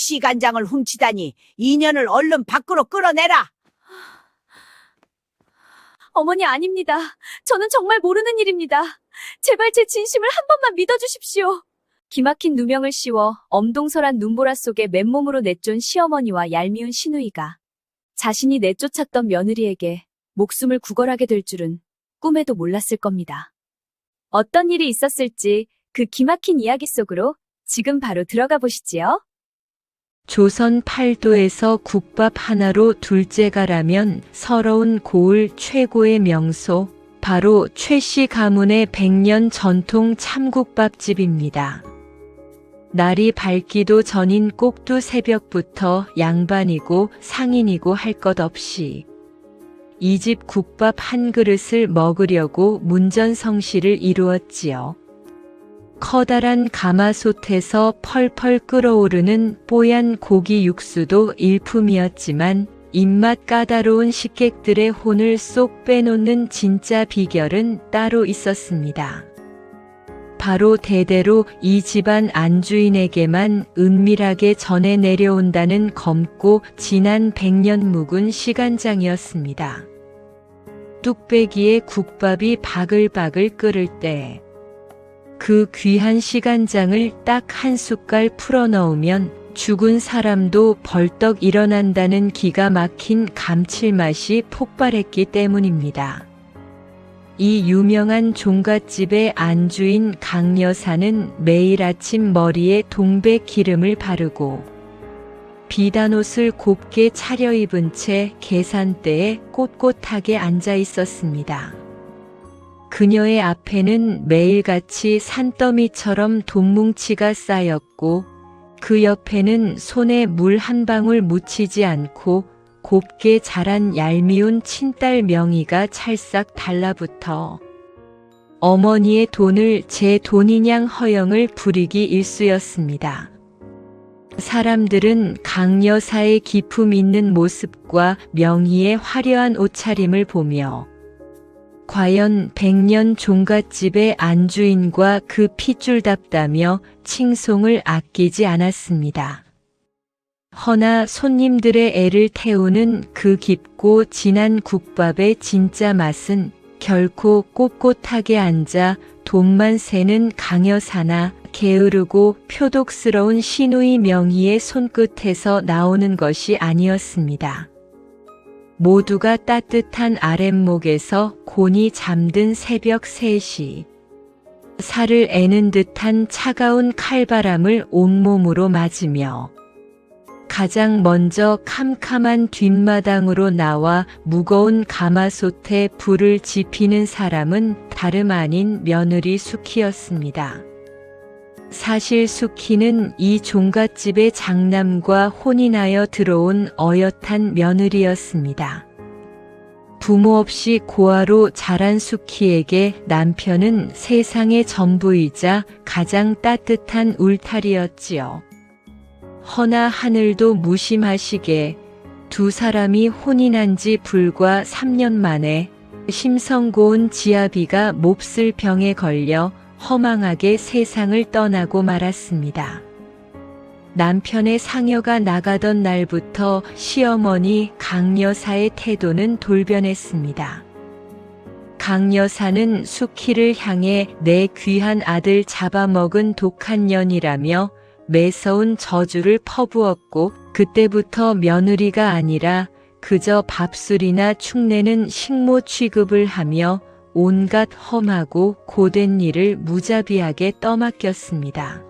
시간장을 훔치다니 인연을 얼른 밖으로 끌어내라. 어머니 아닙니다. 저는 정말 모르는 일입니다. 제발 제 진심을 한 번만 믿어주십시오. 기막힌 누명을 씌워 엄동설한 눈보라 속에 맨몸으로 내쫓은 시어머니와 얄미운 시누이가 자신이 내쫓았던 며느리에게 목숨을 구걸하게 될 줄은 꿈에도 몰랐을 겁니다. 어떤 일이 있었을지 그 기막힌 이야기 속으로 지금 바로 들어가 보시지요. 조선 팔도에서 국밥 하나로 둘째가라면 서러운 고을 최고의 명소, 바로 최씨 가문의 100년 전통 참국밥집입니다. 날이 밝기도 전인 꼭두 새벽부터 양반이고 상인이고 할 것 없이 이 집 국밥 한 그릇을 먹으려고 문전성시를 이루었지요. 커다란 가마솥에서 펄펄 끓어오르는 뽀얀 고기 육수도 일품이었지만 입맛 까다로운 식객들의 혼을 쏙 빼놓는 진짜 비결은 따로 있었습니다. 바로 대대로 이 집안 안주인에게만 은밀하게 전해 내려온다는 검고 진한 100년 묵은 시간장이었습니다. 뚝배기에 국밥이 바글바글 끓을 때 그 귀한 시간장을 딱 한 숟갈 풀어 넣으면 죽은 사람도 벌떡 일어난다는 기가 막힌 감칠맛이 폭발했기 때문입니다. 이 유명한 종갓집의 안주인 강 여사는 매일 아침 머리에 동백 기름을 바르고 비단옷을 곱게 차려입은 채 계산대에 꼿꼿하게 앉아 있었습니다. 그녀의 앞에는 매일같이 산더미처럼 돈뭉치가 쌓였고 그 옆에는 손에 물 한 방울 묻히지 않고 곱게 자란 얄미운 친딸 명의가 찰싹 달라붙어 어머니의 돈을 제 돈이냥 허영을 부리기 일쑤였습니다. 사람들은 강 여사의 기품 있는 모습과 명희의 화려한 옷차림을 보며 과연 100년 종갓집의 안주인과 그 핏줄답다며 칭송을 아끼지 않았습니다. 허나 손님들의 애를 태우는 그 깊고 진한 국밥의 진짜 맛은 결코 꼿꼿하게 앉아 돈만 세는 강여사나 게으르고 표독스러운 시누이 명희의 손끝에서 나오는 것이 아니었습니다. 모두가 따뜻한 아랫목에서 곤히 잠든 새벽 3시, 살을 애는 듯한 차가운 칼바람을 온몸으로 맞으며 가장 먼저 캄캄한 뒷마당으로 나와 무거운 가마솥에 불을 지피는 사람은 다름 아닌 며느리 수키였습니다. 사실 수키는 이 종갓집의 장남과 혼인하여 들어온 어엿한 며느리였습니다. 부모 없이 고아로 자란 수키에게 남편은 세상의 전부이자 가장 따뜻한 울타리였지요. 허나 하늘도 무심하시게 두 사람이 혼인한 지 불과 3년 만에 심성고운 지아비가 몹쓸 병에 걸려 허망하게 세상을 떠나고 말았습니다. 남편의 상여가 나가던 날부터 시어머니 강 여사의 태도는 돌변했습니다. 강 여사는 수키를 향해 내 귀한 아들 잡아먹은 독한 년이라며 매서운 저주를 퍼부었고 그때부터 며느리가 아니라 그저 밥술이나 축내는 식모 취급을 하며 온갖 험하고 고된 일을 무자비하게 떠맡겼습니다.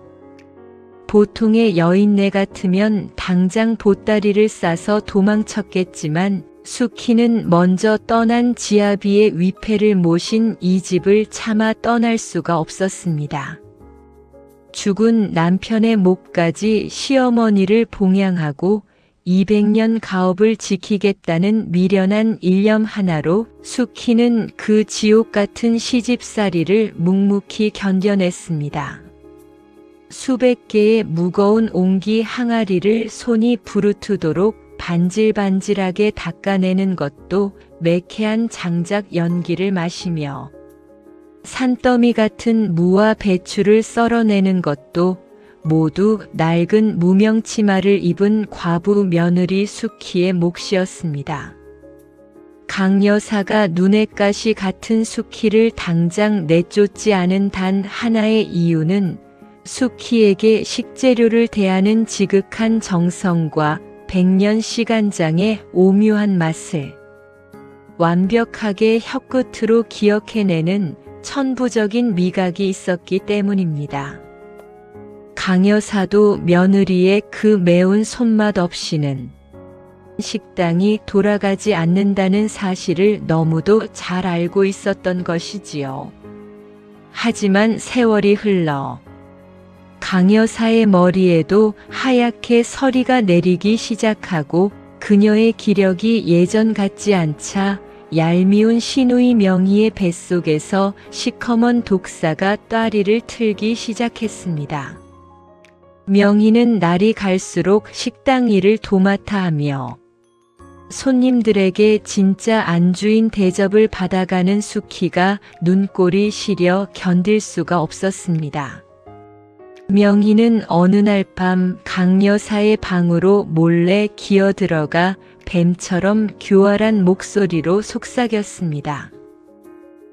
보통의 여인네 같으면 당장 보따리를 싸서 도망쳤겠지만 수키는 먼저 떠난 지아비의 위패를 모신 이 집을 차마 떠날 수가 없었습니다. 죽은 남편의 몫까지 시어머니를 봉양하고 200년 가업을 지키겠다는 미련한 일념 하나로 수키는 그 지옥 같은 시집살이를 묵묵히 견뎌냈습니다. 수백 개의 무거운 옹기 항아리를 손이 부르트도록 반질반질하게 닦아내는 것도 매캐한 장작 연기를 마시며 산더미 같은 무와 배추를 썰어내는 것도 모두 낡은 무명 치마를 입은 과부 며느리 수키의 몫이었습니다. 강 여사가 눈의 가시 같은 수키를 당장 내쫓지 않은 단 하나의 이유는 수키에게 식재료를 대하는 지극한 정성과 100년 시간장의 오묘한 맛을 완벽하게 혀끝으로 기억해내는 천부적인 미각이 있었기 때문입니다. 강 여사도 며느리의 그 매운 손맛 없이는 식당이 돌아가지 않는다는 사실을 너무도 잘 알고 있었던 것이지요. 하지만 세월이 흘러 강 여사의 머리에도 하얗게 서리가 내리기 시작하고 그녀의 기력이 예전 같지 않자 얄미운 시누이 명희의 뱃속에서 시커먼 독사가 따리를 틀기 시작했습니다. 명희는 날이 갈수록 식당 일을 도맡아 하며 손님들에게 진짜 안주인 대접을 받아가는 수키가 눈꼴이 시려 견딜 수가 없었습니다. 명희는 어느 날 밤 강 여사의 방으로 몰래 기어들어가 뱀처럼 교활한 목소리로 속삭였습니다.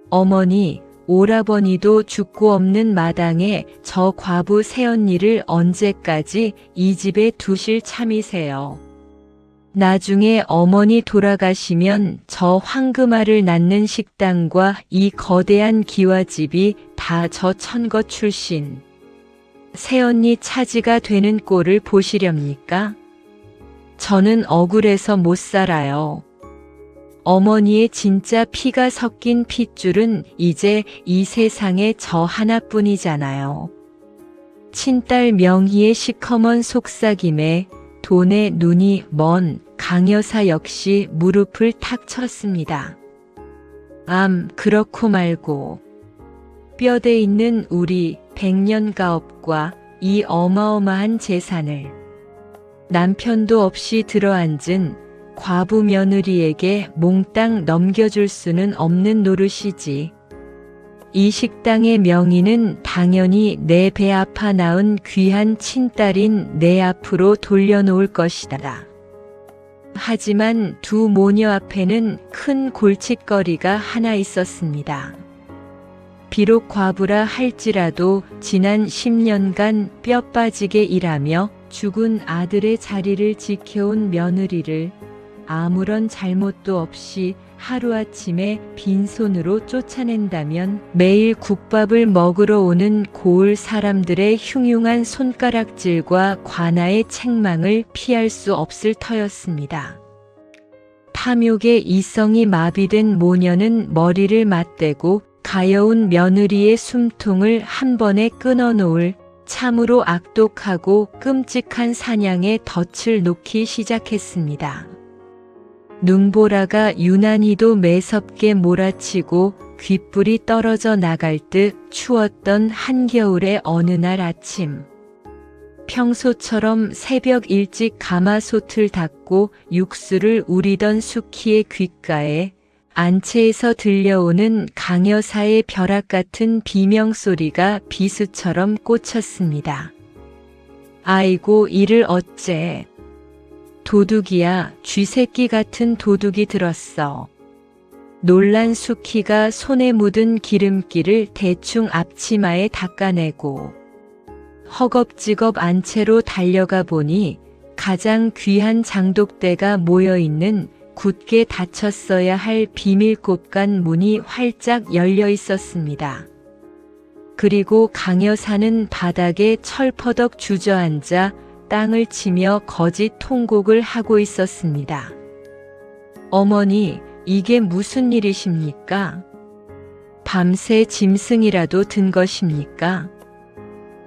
어머니, 오라버니도 죽고 없는 마당에 저 과부 새언니를 언제까지 이 집에 두실 참이세요. 나중에 어머니 돌아가시면 저 황금알을 낳는 식당과 이 거대한 기와집이 다 저 천거 출신 새언니 차지가 되는 꼴을 보시렵니까? 저는 억울해서 못 살아요. 어머니의 진짜 피가 섞인 핏줄은 이제 이 세상에 저 하나뿐이잖아요. 친딸 명희의 시커먼 속삭임에 돈에 눈이 먼 강여사 역시 무릎을 탁 쳤습니다. 그렇고 말고 뼈대 있는 우리 100년 가업과 이 어마어마한 재산을 남편도 없이 들어앉은 과부 며느리에게 몽땅 넘겨줄 수는 없는 노릇이지. 이 식당의 명의는 당연히 내 배 아파 낳은 귀한 친딸인 내 앞으로 돌려놓을 것이다. 하지만 두 모녀 앞에는 큰 골칫거리가 하나 있었습니다. 비록 과부라 할지라도 지난 10년간 뼈 빠지게 일하며 죽은 아들의 자리를 지켜온 며느리를 아무런 잘못도 없이 하루아침에 빈손으로 쫓아낸다면 매일 국밥을 먹으러 오는 고을 사람들의 흉흉한 손가락질과 관아의 책망을 피할 수 없을 터였습니다. 탐욕의 이성이 마비된 모녀는 머리를 맞대고 가여운 며느리의 숨통을 한 번에 끊어놓을 참으로 악독하고 끔찍한 사냥에 덫을 놓기 시작했습니다. 눈보라가 유난히도 매섭게 몰아치고 귓불이 떨어져 나갈 듯 추웠던 한겨울의 어느 날 아침. 평소처럼 새벽 일찍 가마솥을 닫고 육수를 우리던 수키의 귓가에 안채에서 들려오는 강여사의 벼락 같은 비명소리가 비수처럼 꽂혔습니다. 아이고 이를 어째. 도둑이야, 쥐새끼 같은 도둑이 들었어. 놀란 수키가 손에 묻은 기름기를 대충 앞치마에 닦아내고 허겁지겁 안채로 달려가 보니 가장 귀한 장독대가 모여있는 굳게 닫혔어야 할 비밀곳간 문이 활짝 열려 있었습니다. 그리고 강여사는 바닥에 철퍼덕 주저앉아 땅을 치며 거짓 통곡을 하고 있었습니다. 어머니, 이게 무슨 일이십니까? 밤새 짐승이라도 든 것입니까?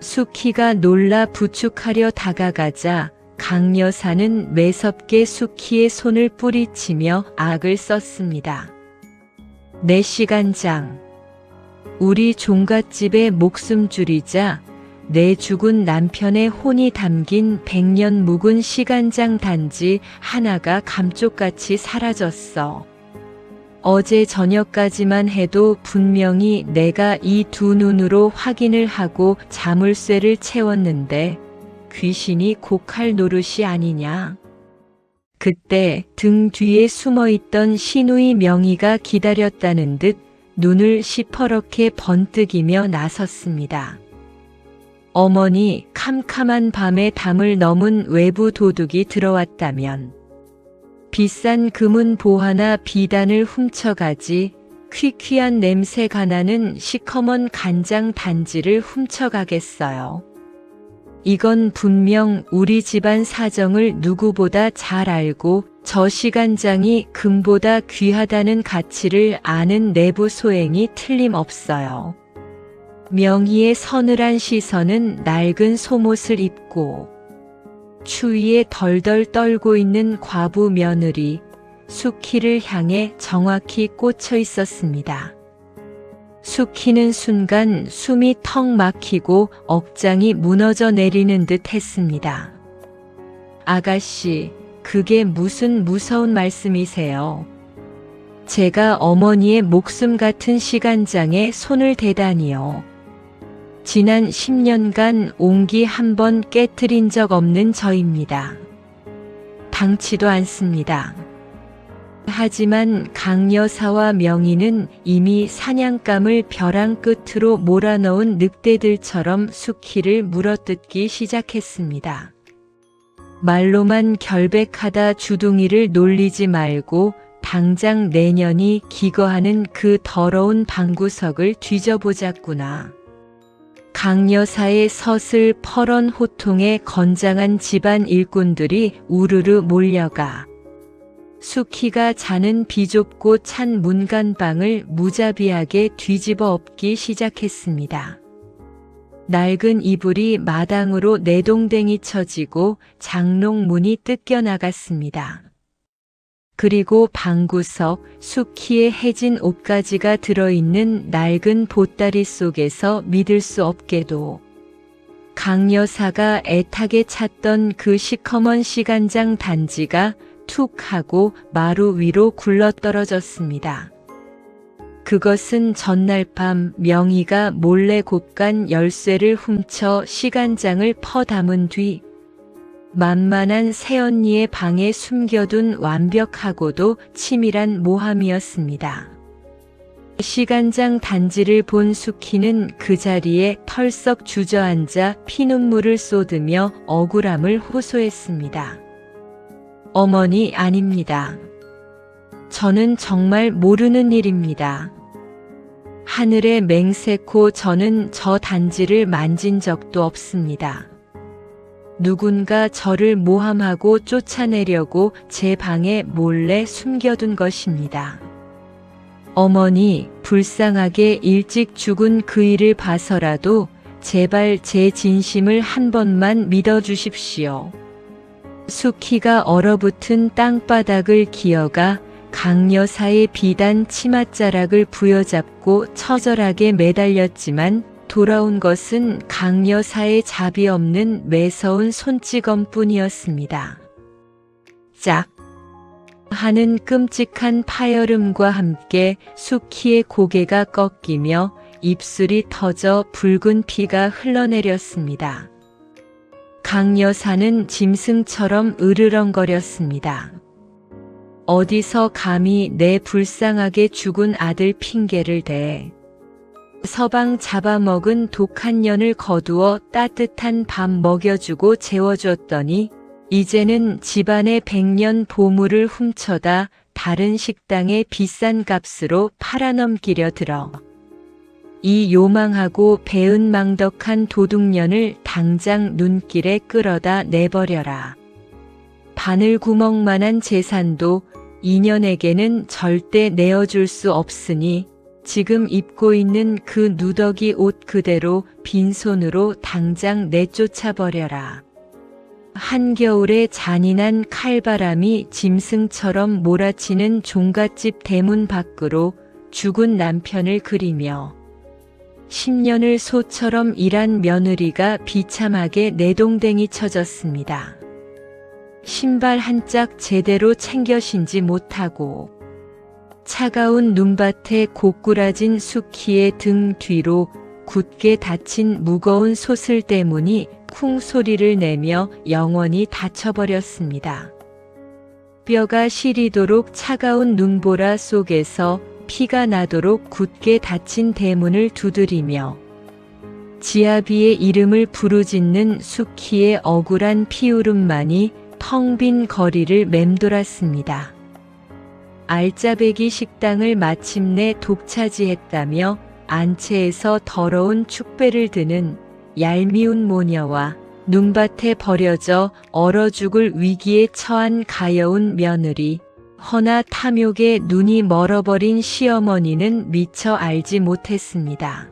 수키가 놀라 부축하려 다가가자 강 여사는 매섭게 수키의 손을 뿌리치며 악을 썼습니다. 4시간장. 우리 종갓집의 목숨줄이자 내 죽은 남편의 혼이 담긴 100년 묵은 시간장 단지 하나가 감쪽같이 사라졌어. 어제 저녁까지만 해도 분명히 내가 이 두 눈으로 확인을 하고 자물쇠를 채웠는데 귀신이 곡할 노릇이 아니냐. 그때 등 뒤에 숨어있던 시누이 명희가 기다렸다는 듯 눈을 시퍼렇게 번뜩이며 나섰습니다. 어머니, 캄캄한 밤에 담을 넘은 외부 도둑이 들어왔다면 비싼 금은 보화나 비단을 훔쳐가지 퀴퀴한 냄새가 나는 시커먼 간장 단지를 훔쳐가겠어요. 이건 분명 우리 집안 사정을 누구보다 잘 알고 저 시간장이 금보다 귀하다는 가치를 아는 내부 소행이 틀림없어요. 명희의 서늘한 시선은 낡은 속옷을 입고 추위에 덜덜 떨고 있는 과부 며느리 수키를 향해 정확히 꽂혀 있었습니다. 수키는 순간 숨이 턱 막히고 억장이 무너져 내리는 듯 했습니다. 아가씨, 그게 무슨 무서운 말씀이세요? 제가 어머니의 목숨 같은 시간장에 손을 대다니요. 지난 10년간 옹기 한 번 깨트린 적 없는 저입니다. 당치도 않습니다. 하지만 강 여사와 명희는 이미 사냥감을 벼랑 끝으로 몰아넣은 늑대들처럼 수키를 물어뜯기 시작했습니다. 말로만 결백하다 주둥이를 놀리지 말고 당장 내년이 기거하는 그 더러운 방구석을 뒤져보자꾸나. 강 여사의 서슬 퍼런 호통에 건장한 집안 일꾼들이 우르르 몰려가 수키가 자는 비좁고 찬 문간방을 무자비하게 뒤집어 엎기 시작했습니다. 낡은 이불이 마당으로 내동댕이 쳐지고 장롱문이 뜯겨 나갔습니다. 그리고 방구석, 수키의 해진 옷가지가 들어있는 낡은 보따리 속에서 믿을 수 없게도 강 여사가 애타게 찾던 그 시커먼 시간장 단지가 툭 하고 마루 위로 굴러떨어졌습니다. 그것은 전날 밤 명희가 몰래 곱간 열쇠를 훔쳐 시간장을 퍼담은 뒤 만만한 새언니의 방에 숨겨둔 완벽하고도 치밀한 모함이었습니다. 시간장 단지를 본 수키는 그 자리에 털썩 주저앉아 피눈물을 쏟으며 억울함을 호소했습니다. 어머니, 아닙니다. 저는 정말 모르는 일입니다. 하늘에 맹세코 저는 저 단지를 만진 적도 없습니다. 누군가 저를 모함하고 쫓아내려고 제 방에 몰래 숨겨둔 것입니다. 어머니, 불쌍하게 일찍 죽은 그 일을 봐서라도 제발 제 진심을 한 번만 믿어주십시오. 수키가 얼어붙은 땅바닥을 기어가 강 여사의 비단 치맛자락을 부여잡고 처절하게 매달렸지만 돌아온 것은 강 여사의 자비 없는 매서운 손찌검뿐이었습니다. 짝 하는 끔찍한 파열음과 함께 수키의 고개가 꺾이며 입술이 터져 붉은 피가 흘러내렸습니다. 강 여사는 짐승처럼 으르렁거렸습니다. 어디서 감히 내 불쌍하게 죽은 아들 핑계를 대. 서방 잡아먹은 독한 년을 거두어 따뜻한 밥 먹여주고 재워줬더니 이제는 집안의 100년 보물을 훔쳐다 다른 식당에 비싼 값으로 팔아넘기려 들어. 이 요망하고 배은망덕한 도둑년을 당장 눈길에 끌어다 내버려라. 바늘구멍만한 재산도 이년에게는 절대 내어줄 수 없으니 지금 입고 있는 그 누더기 옷 그대로 빈손으로 당장 내쫓아버려라. 한겨울의 잔인한 칼바람이 짐승처럼 몰아치는 종갓집 대문 밖으로 죽은 남편을 그리며 10년을 소처럼 일한 며느리가 비참하게 내동댕이 쳐졌습니다. 신발 한 짝 제대로 챙겨 신지 못하고 차가운 눈밭에 고꾸라진 수키의 등 뒤로 굳게 닫힌 무거운 솥을 때문이 쿵 소리를 내며 영원히 닫혀버렸습니다. 뼈가 시리도록 차가운 눈보라 속에서 피가 나도록 굳게 닫힌 대문을 두드리며 지아비의 이름을 부르짖는 수키의 억울한 피울음만이 텅 빈 거리를 맴돌았습니다. 알짜배기 식당을 마침내 독차지했다며 안채에서 더러운 축배를 드는 얄미운 모녀와 눈밭에 버려져 얼어 죽을 위기에 처한 가여운 며느리, 허나 탐욕에 눈이 멀어버린 시어머니는 미처 알지 못했습니다.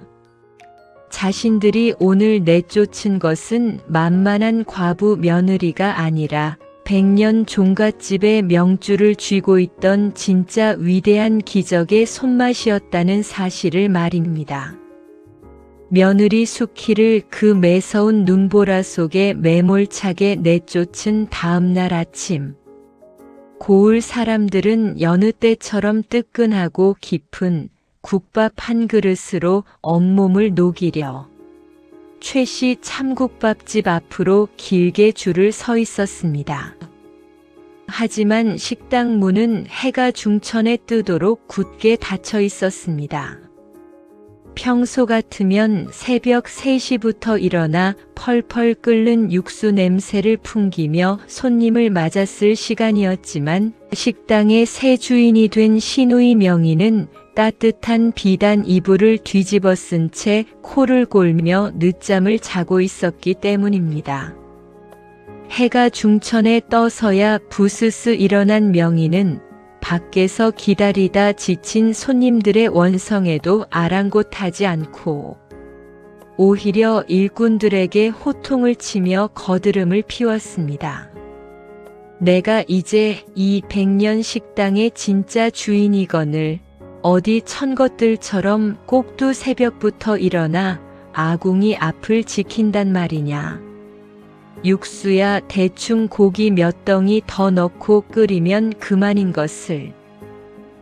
자신들이 오늘 내쫓은 것은 만만한 과부 며느리가 아니라 100년 종갓집의 명주를 쥐고 있던 진짜 위대한 기적의 손맛이었다는 사실을 말입니다. 며느리 수키를 그 매서운 눈보라 속에 매몰차게 내쫓은 다음 날 아침, 고을 사람들은 여느 때처럼 뜨끈하고 깊은 국밥 한 그릇으로 온몸을 녹이려 최씨 참국밥집 앞으로 길게 줄을 서 있었습니다. 하지만 식당 문은 해가 중천에 뜨도록 굳게 닫혀 있었습니다. 평소 같으면 새벽 3시부터 일어나 펄펄 끓는 육수 냄새를 풍기며 손님을 맞았을 시간이었지만 식당의 새 주인이 된 시누이 명희는 따뜻한 비단 이불을 뒤집어 쓴 채 코를 골며 늦잠을 자고 있었기 때문입니다. 해가 중천에 떠서야 부스스 일어난 명희는 밖에서 기다리다 지친 손님들의 원성에도 아랑곳하지 않고 오히려 일꾼들에게 호통을 치며 거드름을 피웠습니다. 내가 이제 이 100년 식당의 진짜 주인이거늘 어디 천것들처럼 꼭두 새벽부터 일어나 아궁이 앞을 지킨단 말이냐. 육수야 대충 고기 몇 덩이 더 넣고 끓이면 그만인 것을.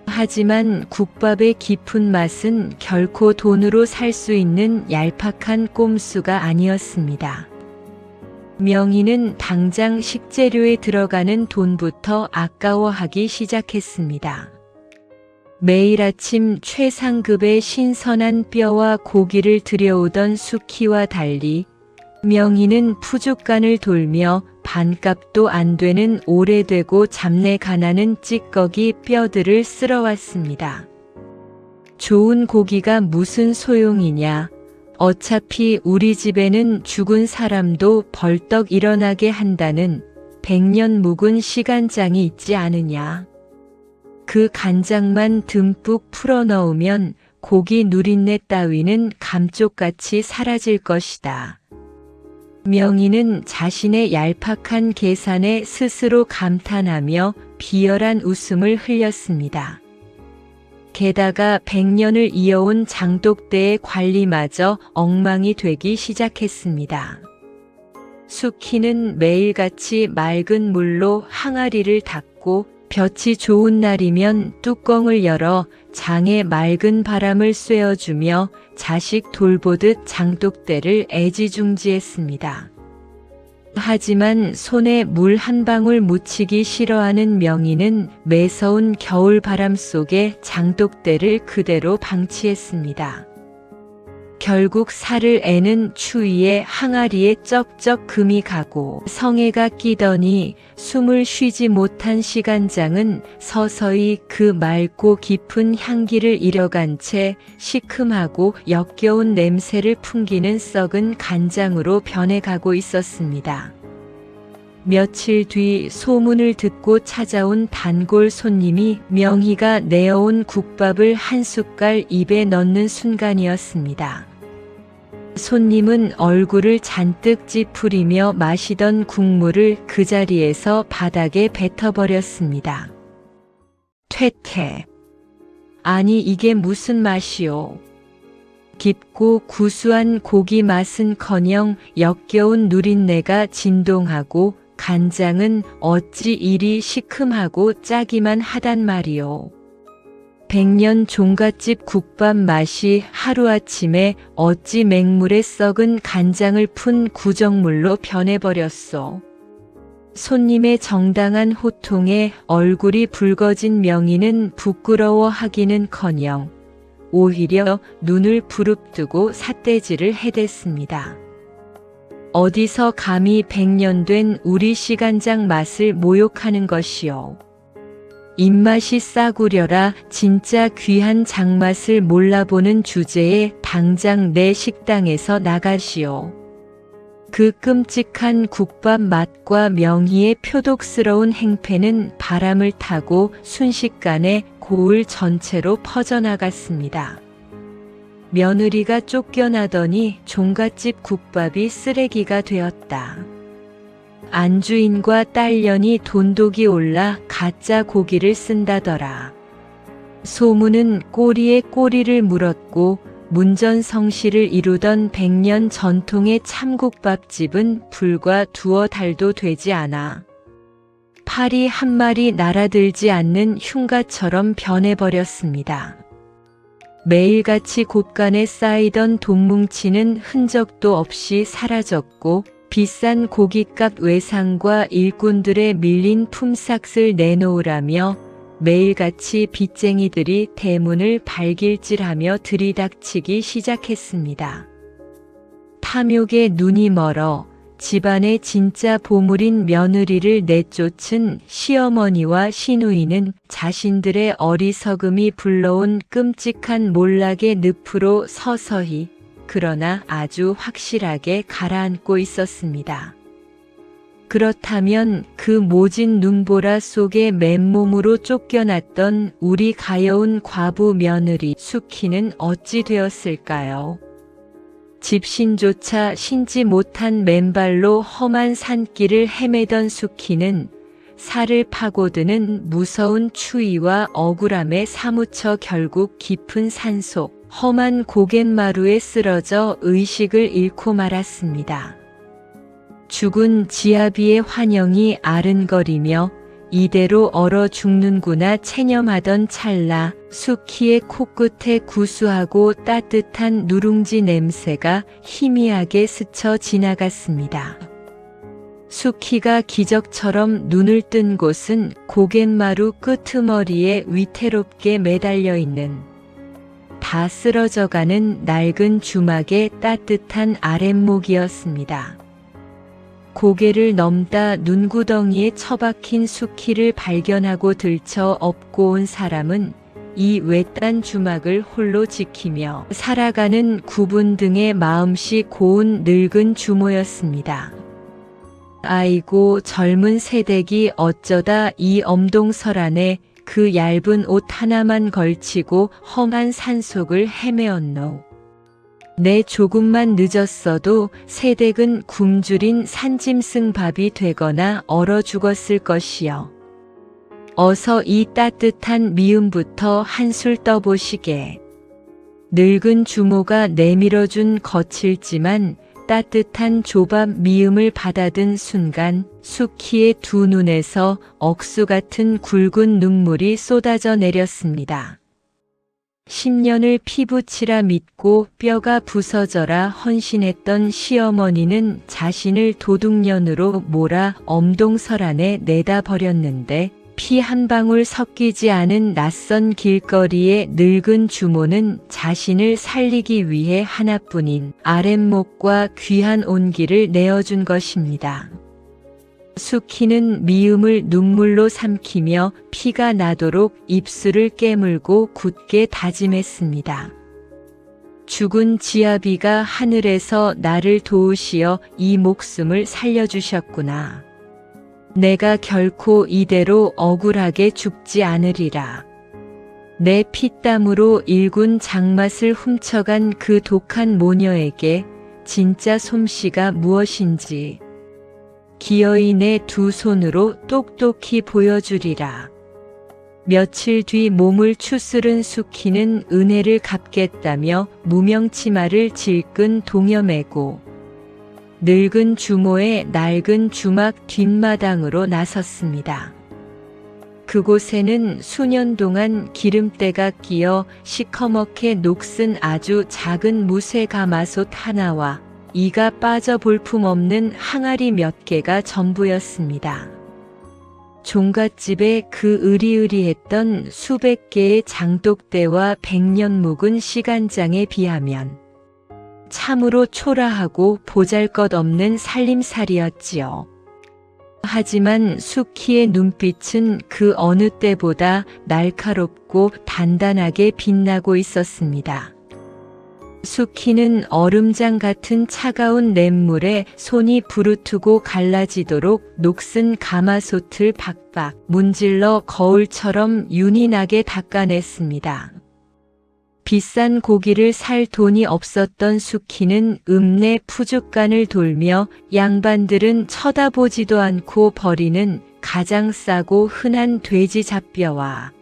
하지만 국밥의 깊은 맛은 결코 돈으로 살 수 있는 얄팍한 꼼수가 아니었습니다. 명희는 당장 식재료에 들어가는 돈부터 아까워하기 시작했습니다. 매일 아침 최상급의 신선한 뼈와 고기를 들여오던 수키와 달리 명희는 푸죽간을 돌며 반값도 안 되는 오래되고 잡내 가나는 찌꺼기 뼈들을 쓸어왔습니다. 좋은 고기가 무슨 소용이냐. 어차피 우리 집에는 죽은 사람도 벌떡 일어나게 한다는 100년 묵은 시간장이 있지 않으냐. 그 간장만 듬뿍 풀어넣으면 고기 누린내 따위는 감쪽같이 사라질 것이다. 명희는 자신의 얄팍한 계산에 스스로 감탄하며 비열한 웃음을 흘렸습니다. 게다가 100년을 이어온 장독대의 관리마저 엉망이 되기 시작했습니다. 수키는 매일같이 맑은 물로 항아리를 닦고 볕이 좋은 날이면 뚜껑을 열어 장에 맑은 바람을 쐬어주며 자식 돌보듯 장독대를 애지중지했습니다. 하지만 손에 물 한 방울 묻히기 싫어하는 명희는 매서운 겨울 바람 속에 장독대를 그대로 방치했습니다. 결국 살을 애는 추위에 항아리에 쩍쩍 금이 가고 성에가 끼더니 숨을 쉬지 못한 시간장은 서서히 그 맑고 깊은 향기를 잃어간 채 시큼하고 역겨운 냄새를 풍기는 썩은 간장으로 변해가고 있었습니다. 며칠 뒤 소문을 듣고 찾아온 단골 손님이 명희가 내어온 국밥을 한 숟갈 입에 넣는 순간이었습니다. 손님은 얼굴을 잔뜩 찌푸리며 마시던 국물을 그 자리에서 바닥에 뱉어버렸습니다. 퇴퇴. 아니 이게 무슨 맛이오. 깊고 구수한 고기 맛은커녕 역겨운 누린내가 진동하고 간장은 어찌 이리 시큼하고 짜기만 하단 말이오. 백년 종갓집 국밥 맛이 하루아침에 어찌 맹물에 썩은 간장을 푼 구정물로 변해버렸소. 손님의 정당한 호통에 얼굴이 붉어진 명희는 부끄러워하기는커녕 오히려 눈을 부릅뜨고 삿대질을 해댔습니다. 어디서 감히 100년 된 우리 시간장 맛을 모욕하는 것이오. 입맛이 싸구려라 진짜 귀한 장맛을 몰라보는 주제에 당장 내 식당에서 나가시오. 그 끔찍한 국밥 맛과 명희의 표독스러운 행패는 바람을 타고 순식간에 고을 전체로 퍼져나갔습니다. 며느리가 쫓겨나더니 종갓집 국밥이 쓰레기가 되었다. 안주인과 딸년이 돈독이 올라 가짜 고기를 쓴다더라. 소문은 꼬리에 꼬리를 물었고 문전성시를 이루던 100년 전통의 참국밥집은 불과 두어 달도 되지 않아 파리 한 마리 날아들지 않는 흉가처럼 변해버렸습니다. 매일같이 곳간에 쌓이던 돈뭉치는 흔적도 없이 사라졌고 비싼 고깃값 외상과 일꾼들의 밀린 품삯을 내놓으라며 매일같이 빚쟁이들이 대문을 발길질하며 들이닥치기 시작했습니다. 탐욕에 눈이 멀어 집안의 진짜 보물인 며느리를 내쫓은 시어머니와 시누이는 자신들의 어리석음이 불러온 끔찍한 몰락의 늪으로 서서히 그러나 아주 확실하게 가라앉고 있었습니다. 그렇다면 그 모진 눈보라 속에 맨몸으로 쫓겨났던 우리 가여운 과부 며느리 수키는 어찌 되었을까요? 집신조차 신지 못한 맨발로 험한 산길을 헤매던 수키는 살을 파고드는 무서운 추위와 억울함에 사무쳐 결국 깊은 산속 험한 고갯마루에 쓰러져 의식을 잃고 말았습니다. 죽은 지아비의 환영이 아른거리며 이대로 얼어 죽는구나 체념하던 찰나 수키의 코끝에 구수하고 따뜻한 누룽지 냄새가 희미하게 스쳐 지나갔습니다. 수키가 기적처럼 눈을 뜬 곳은 고갯마루 끄트머리에 위태롭게 매달려 있는 다 쓰러져가는 낡은 주막의 따뜻한 아랫목이었습니다. 고개를 넘다 눈구덩이에 처박힌 수키를 발견하고 들쳐 업고 온 사람은 이 외딴 주막을 홀로 지키며 살아가는 구분 등의 마음씨 고운 늙은 주모였습니다. 아이고 젊은 새댁이 어쩌다 이 엄동설 안에 그 얇은 옷 하나만 걸치고 험한 산속을 헤매었노. 내 조금만 늦었어도 새댁은 굶주린 산짐승밥이 되거나 얼어 죽었을 것이여. 어서 이 따뜻한 미음부터 한술 떠보시게. 늙은 주모가 내밀어준 거칠지만 따뜻한 조밥 미음을 받아든 순간 수키의 두 눈에서 억수 같은 굵은 눈물이 쏟아져 내렸습니다. 10년을 피부치라 믿고 뼈가 부서져라 헌신했던 시어머니는 자신을 도둑년으로 몰아 엄동설 안에 내다 버렸는데 피 한 방울 섞이지 않은 낯선 길거리에 늙은 주모는 자신을 살리기 위해 하나뿐인 아랫목과 귀한 온기를 내어준 것입니다. 수키는 미움을 눈물로 삼키며 피가 나도록 입술을 깨물고 굳게 다짐했습니다. 죽은 지아비가 하늘에서 나를 도우시어 이 목숨을 살려주셨구나. 내가 결코 이대로 억울하게 죽지 않으리라. 내 피땀으로 일군 장맛을 훔쳐간 그 독한 모녀에게 진짜 솜씨가 무엇인지 기어이 내 두 손으로 똑똑히 보여주리라. 며칠 뒤 몸을 추스른 수키는 은혜를 갚겠다며 무명치마를 질끈 동여매고 늙은 주모의 낡은 주막 뒷마당으로 나섰습니다. 그곳에는 수년 동안 기름때가 끼어 시커멓게 녹슨 아주 작은 무쇠 가마솥 하나와 이가 빠져 볼품없는 항아리 몇 개가 전부였습니다. 종갓집에 그 으리으리했던 수백 개의 장독대와 100년 묵은 시간장에 비하면 참으로 초라하고 보잘것없는 살림살이였지요. 하지만 수키의 눈빛은 그 어느 때보다 날카롭고 단단하게 빛나고 있었습니다. 수키는 얼음장 같은 차가운 냇물에 손이 부르트고 갈라지도록 녹슨 가마솥을 박박 문질러 거울처럼 윤이 나게 닦아냈습니다. 비싼 고기를 살 돈이 없었던 수키는 읍내 푸죽간을 돌며 양반들은 쳐다보지도 않고 버리는 가장 싸고 흔한 돼지 잡뼈와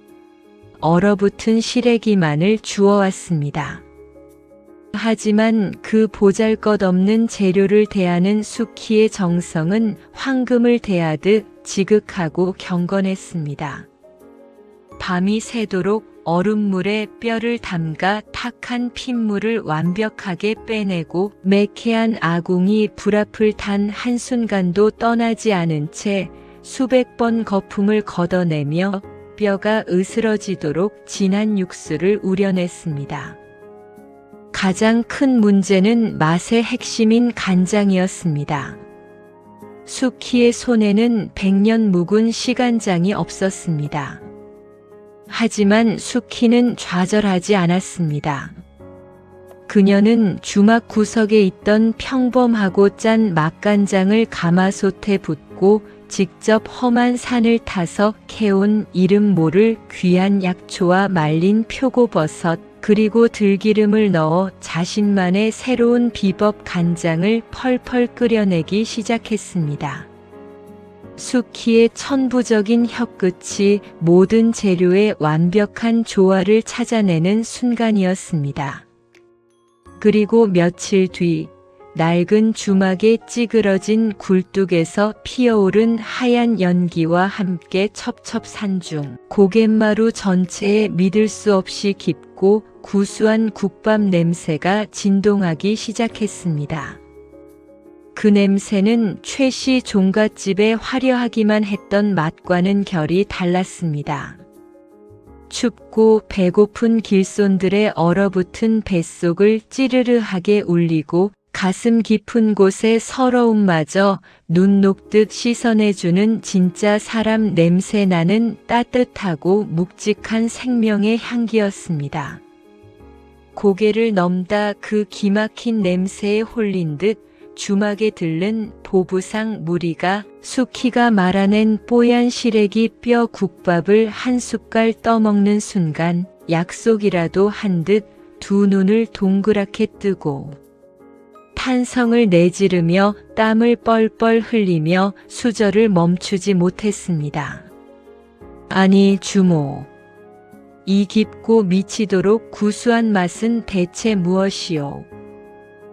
얼어붙은 시래기만을 주워왔습니다. 하지만 그 보잘것없는 재료를 대하는 수키의 정성은 황금을 대하듯 지극하고 경건했습니다. 밤이 새도록 얼음물에 뼈를 담가 탁한 핏물을 완벽하게 빼내고 매캐한 아궁이 불 앞을 단 한순간도 떠나지 않은 채 수백 번 거품을 걷어내며 뼈가 으스러지도록 진한 육수를 우려냈습니다. 가장 큰 문제는 맛의 핵심인 간장이었습니다. 수키의 손에는 100년 묵은 시간장이 없었습니다. 하지만 수키는 좌절하지 않았습니다. 그녀는 주막 구석에 있던 평범하고 짠 맛간장을 가마솥에 붓고 직접 험한 산을 타서 캐온 이름 모를 귀한 약초와 말린 표고버섯 그리고 들기름을 넣어 자신만의 새로운 비법 간장을 펄펄 끓여내기 시작했습니다. 수키의 천부적인 혀끝이 모든 재료의 완벽한 조화를 찾아내는 순간이었습니다. 그리고 며칠 뒤 낡은 주막에 찌그러진 굴뚝에서 피어오른 하얀 연기와 함께 첩첩산중 고갯마루 전체에 믿을 수 없이 깊고 구수한 국밥 냄새가 진동하기 시작했습니다. 그 냄새는 최씨 종갓집에 화려하기만 했던 맛과는 결이 달랐습니다. 춥고 배고픈 길손들의 얼어붙은 뱃속을 찌르르하게 울리고 가슴 깊은 곳의 서러움마저 눈 녹듯 씻어내주는 진짜 사람 냄새 나는 따뜻하고 묵직한 생명의 향기였습니다. 고개를 넘다 그 기막힌 냄새에 홀린 듯 주막에 들른 보부상 무리가 수키가 말아낸 뽀얀 시래기 뼈 국밥을 한 숟갈 떠먹는 순간 약속이라도 한 듯 두 눈을 동그랗게 뜨고 탄성을 내지르며 땀을 뻘뻘 흘리며 수저를 멈추지 못했습니다. 아니 주모, 이 깊고 미치도록 구수한 맛은 대체 무엇이오?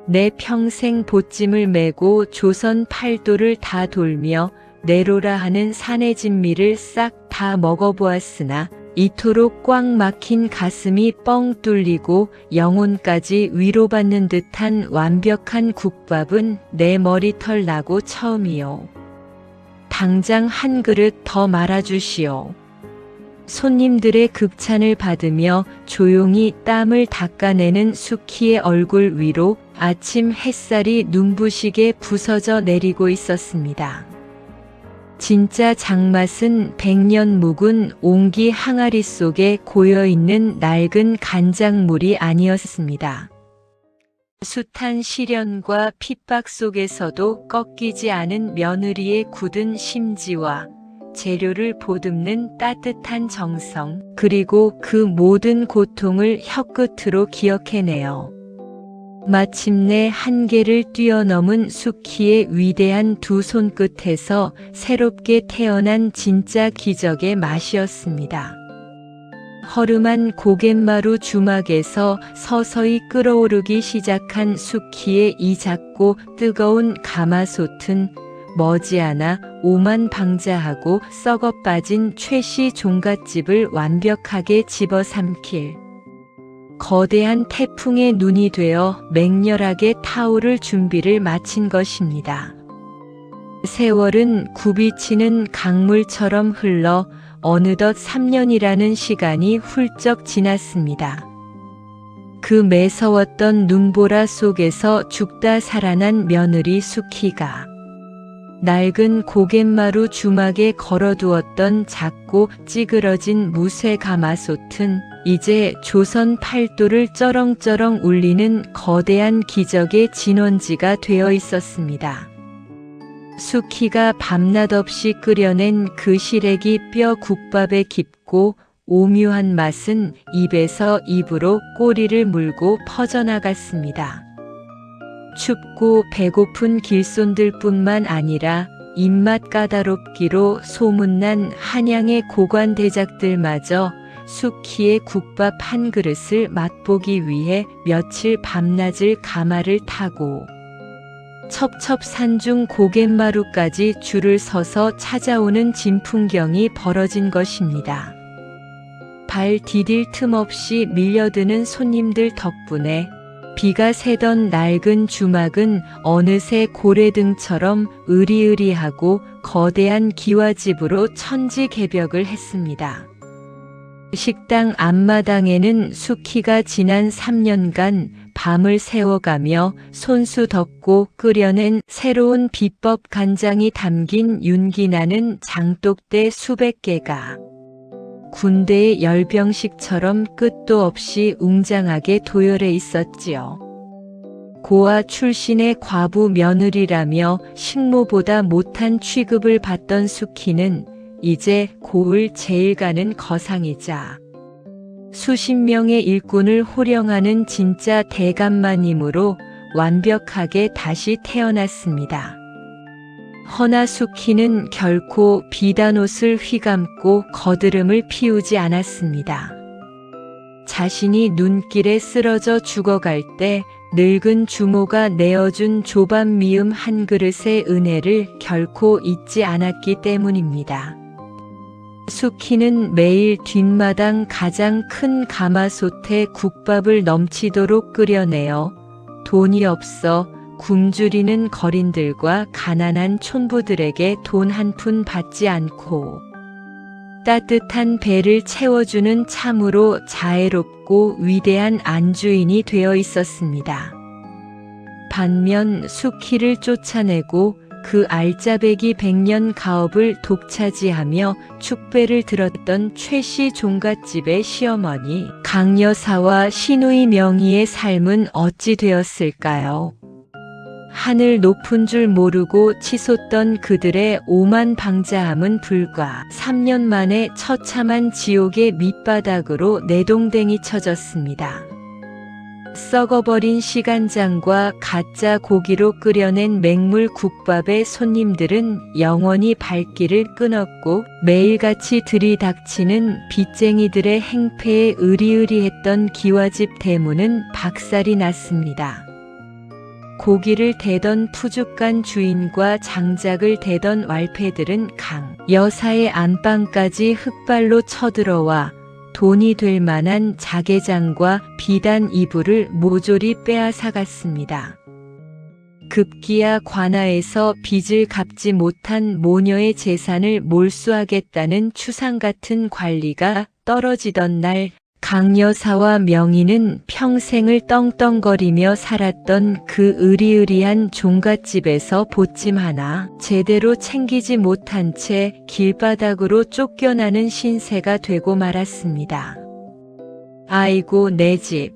내 평생 보찜을 메고 조선 팔도를 다 돌며 내로라 하는 산의 진미를 싹 다 먹어보았으나 이토록 꽉 막힌 가슴이 뻥 뚫리고 영혼까지 위로받는 듯한 완벽한 국밥은 내 머리털 나고 처음이요. 당장 한 그릇 더 말아주시오. 손님들의 극찬을 받으며 조용히 땀을 닦아내는 수키의 얼굴 위로 아침 햇살이 눈부시게 부서져 내리고 있었습니다. 진짜 장맛은 100년 묵은 옹기 항아리 속에 고여있는 낡은 간장물이 아니었습니다. 숱한 시련과 핍박 속에서도 꺾이지 않은 며느리의 굳은 심지와 재료를 보듬는 따뜻한 정성, 그리고 그 모든 고통을 혀끝으로 기억해내요. 마침내 한계를 뛰어넘은 수키의 위대한 두 손끝에서 새롭게 태어난 진짜 기적의 맛이었습니다. 허름한 고갯마루 주막에서 서서히 끓어오르기 시작한 수키의 이 작고 뜨거운 가마솥은 머지않아 오만방자하고 썩어 빠진 최씨 종갓집을 완벽하게 집어삼킬 거대한 태풍의 눈이 되어 맹렬하게 타오를 준비를 마친 것입니다. 세월은 굽이치는 강물처럼 흘러 어느덧 3년이라는 시간이 훌쩍 지났습니다. 그 매서웠던 눈보라 속에서 죽다 살아난 며느리 수키가 낡은 고갯마루 주막에 걸어두었던 작고 찌그러진 무쇠 가마솥은 이제 조선 팔도를 쩌렁쩌렁 울리는 거대한 기적의 진원지가 되어 있었습니다. 수키가 밤낮 없이 끓여낸 그 시래기 뼈 국밥의 깊고 오묘한 맛은 입에서 입으로 꼬리를 물고 퍼져나갔습니다. 춥고 배고픈 길손들뿐만 아니라 입맛 까다롭기로 소문난 한양의 고관대작들마저 수키의 국밥 한 그릇을 맛보기 위해 며칠 밤낮을 가마를 타고 첩첩산중 고갯마루까지 줄을 서서 찾아오는 진풍경이 벌어진 것입니다. 발 디딜 틈 없이 밀려드는 손님들 덕분에 비가 새던 낡은 주막은 어느새 고래등처럼 으리으리하고 거대한 기와집으로 천지개벽을 했습니다. 식당 앞마당에는 수키가 지난 3년간 밤을 새워가며 손수 덮고 끓여낸 새로운 비법 간장이 담긴 윤기나는 장독대 수백 개가 군대의 열병식처럼 끝도 없이 웅장하게 도열해 있었지요. 고아 출신의 과부 며느리라며 식모보다 못한 취급을 받던 수키는 이제 고을 제일 가는 거상이자 수십 명의 일꾼을 호령하는 진짜 대감마님으로 완벽하게 다시 태어났습니다. 허나 수키는 결코 비단옷을 휘감고 거드름을 피우지 않았습니다. 자신이 눈길에 쓰러져 죽어갈 때 늙은 주모가 내어준 조밥 미음 한 그릇의 은혜를 결코 잊지 않았기 때문입니다. 수키는 매일 뒷마당 가장 큰 가마솥에 국밥을 넘치도록 끓여내어 돈이 없어 굶주리는 거린들과 가난한 촌부들에게 돈 한 푼 받지 않고 따뜻한 배를 채워주는 참으로 자애롭고 위대한 안주인이 되어 있었습니다. 반면 수키를 쫓아내고 그 알짜배기 100년 가업을 독차지하며 축배를 들었던 최씨 종갓집의 시어머니 강여사와 시누이 명희의 삶은 어찌 되었을까요? 하늘 높은 줄 모르고 치솟던 그들의 오만방자함은 불과 3년 만에 처참한 지옥의 밑바닥으로 내동댕이 쳐졌습니다. 썩어버린 시간장과 가짜 고기로 끓여낸 맹물 국밥에 손님들은 영원히 발길을 끊었고 매일같이 들이닥치는 빚쟁이들의 행패에 으리으리했던 기와집 대문은 박살이 났습니다. 고기를 대던 푸죽간 주인과 장작을 대던 왈패들은 강 여사의 안방까지 흑발로 쳐들어와 돈이 될 만한 자개장과 비단 이불을 모조리 빼앗아갔습니다. 급기야 관아에서 빚을 갚지 못한 모녀의 재산을 몰수하겠다는 추상 같은 관리가 떨어지던 날 강여사와 명희는 평생을 떵떵거리며 살았던 그 으리으리한 종갓집에서 보찜 하나 제대로 챙기지 못한 채 길바닥으로 쫓겨나는 신세가 되고 말았습니다. 아이고 내 집.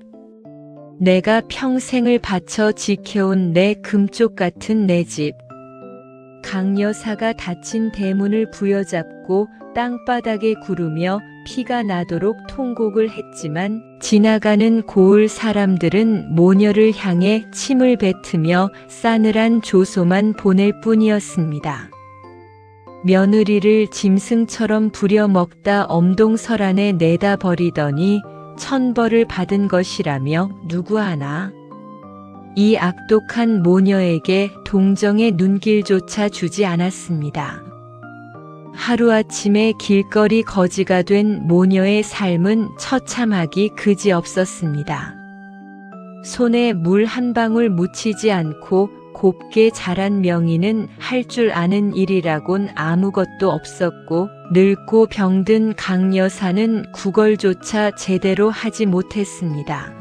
내가 평생을 바쳐 지켜온 내 금쪽 같은 내 집. 강여사가 닫힌 대문을 부여잡고 땅바닥에 구르며 피가 나도록 통곡을 했지만 지나가는 고을 사람들은 모녀를 향해 침을 뱉으며 싸늘한 조소만 보낼 뿐이었습니다. 며느리를 짐승처럼 부려먹다 엄동설안에 내다 버리더니 천벌을 받은 것이라며 누구 하나 이 악독한 모녀에게 동정의 눈길조차 주지 않았습니다. 하루아침에 길거리 거지가 된 모녀의 삶은 처참하기 그지없었습니다. 손에 물 한 방울 묻히지 않고 곱게 자란 명희는 할 줄 아는 일이라곤 아무것도 없었고, 늙고 병든 강 여사는 구걸조차 제대로 하지 못했습니다.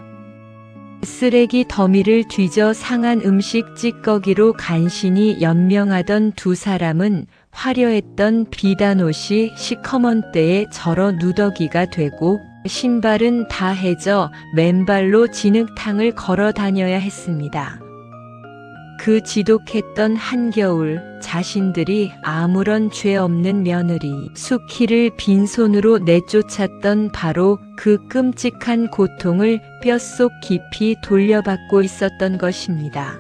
쓰레기 더미를 뒤져 상한 음식 찌꺼기로 간신히 연명하던 두 사람은 화려했던 비단옷이 시커먼 때에 절어 누더기가 되고, 신발은 다 해져 맨발로 진흙탕을 걸어 다녀야 했습니다. 그 지독했던 한겨울, 자신들이 아무런 죄 없는 며느리 수키를 빈손으로 내쫓았던 바로 그 끔찍한 고통을 뼛속 깊이 돌려받고 있었던 것입니다.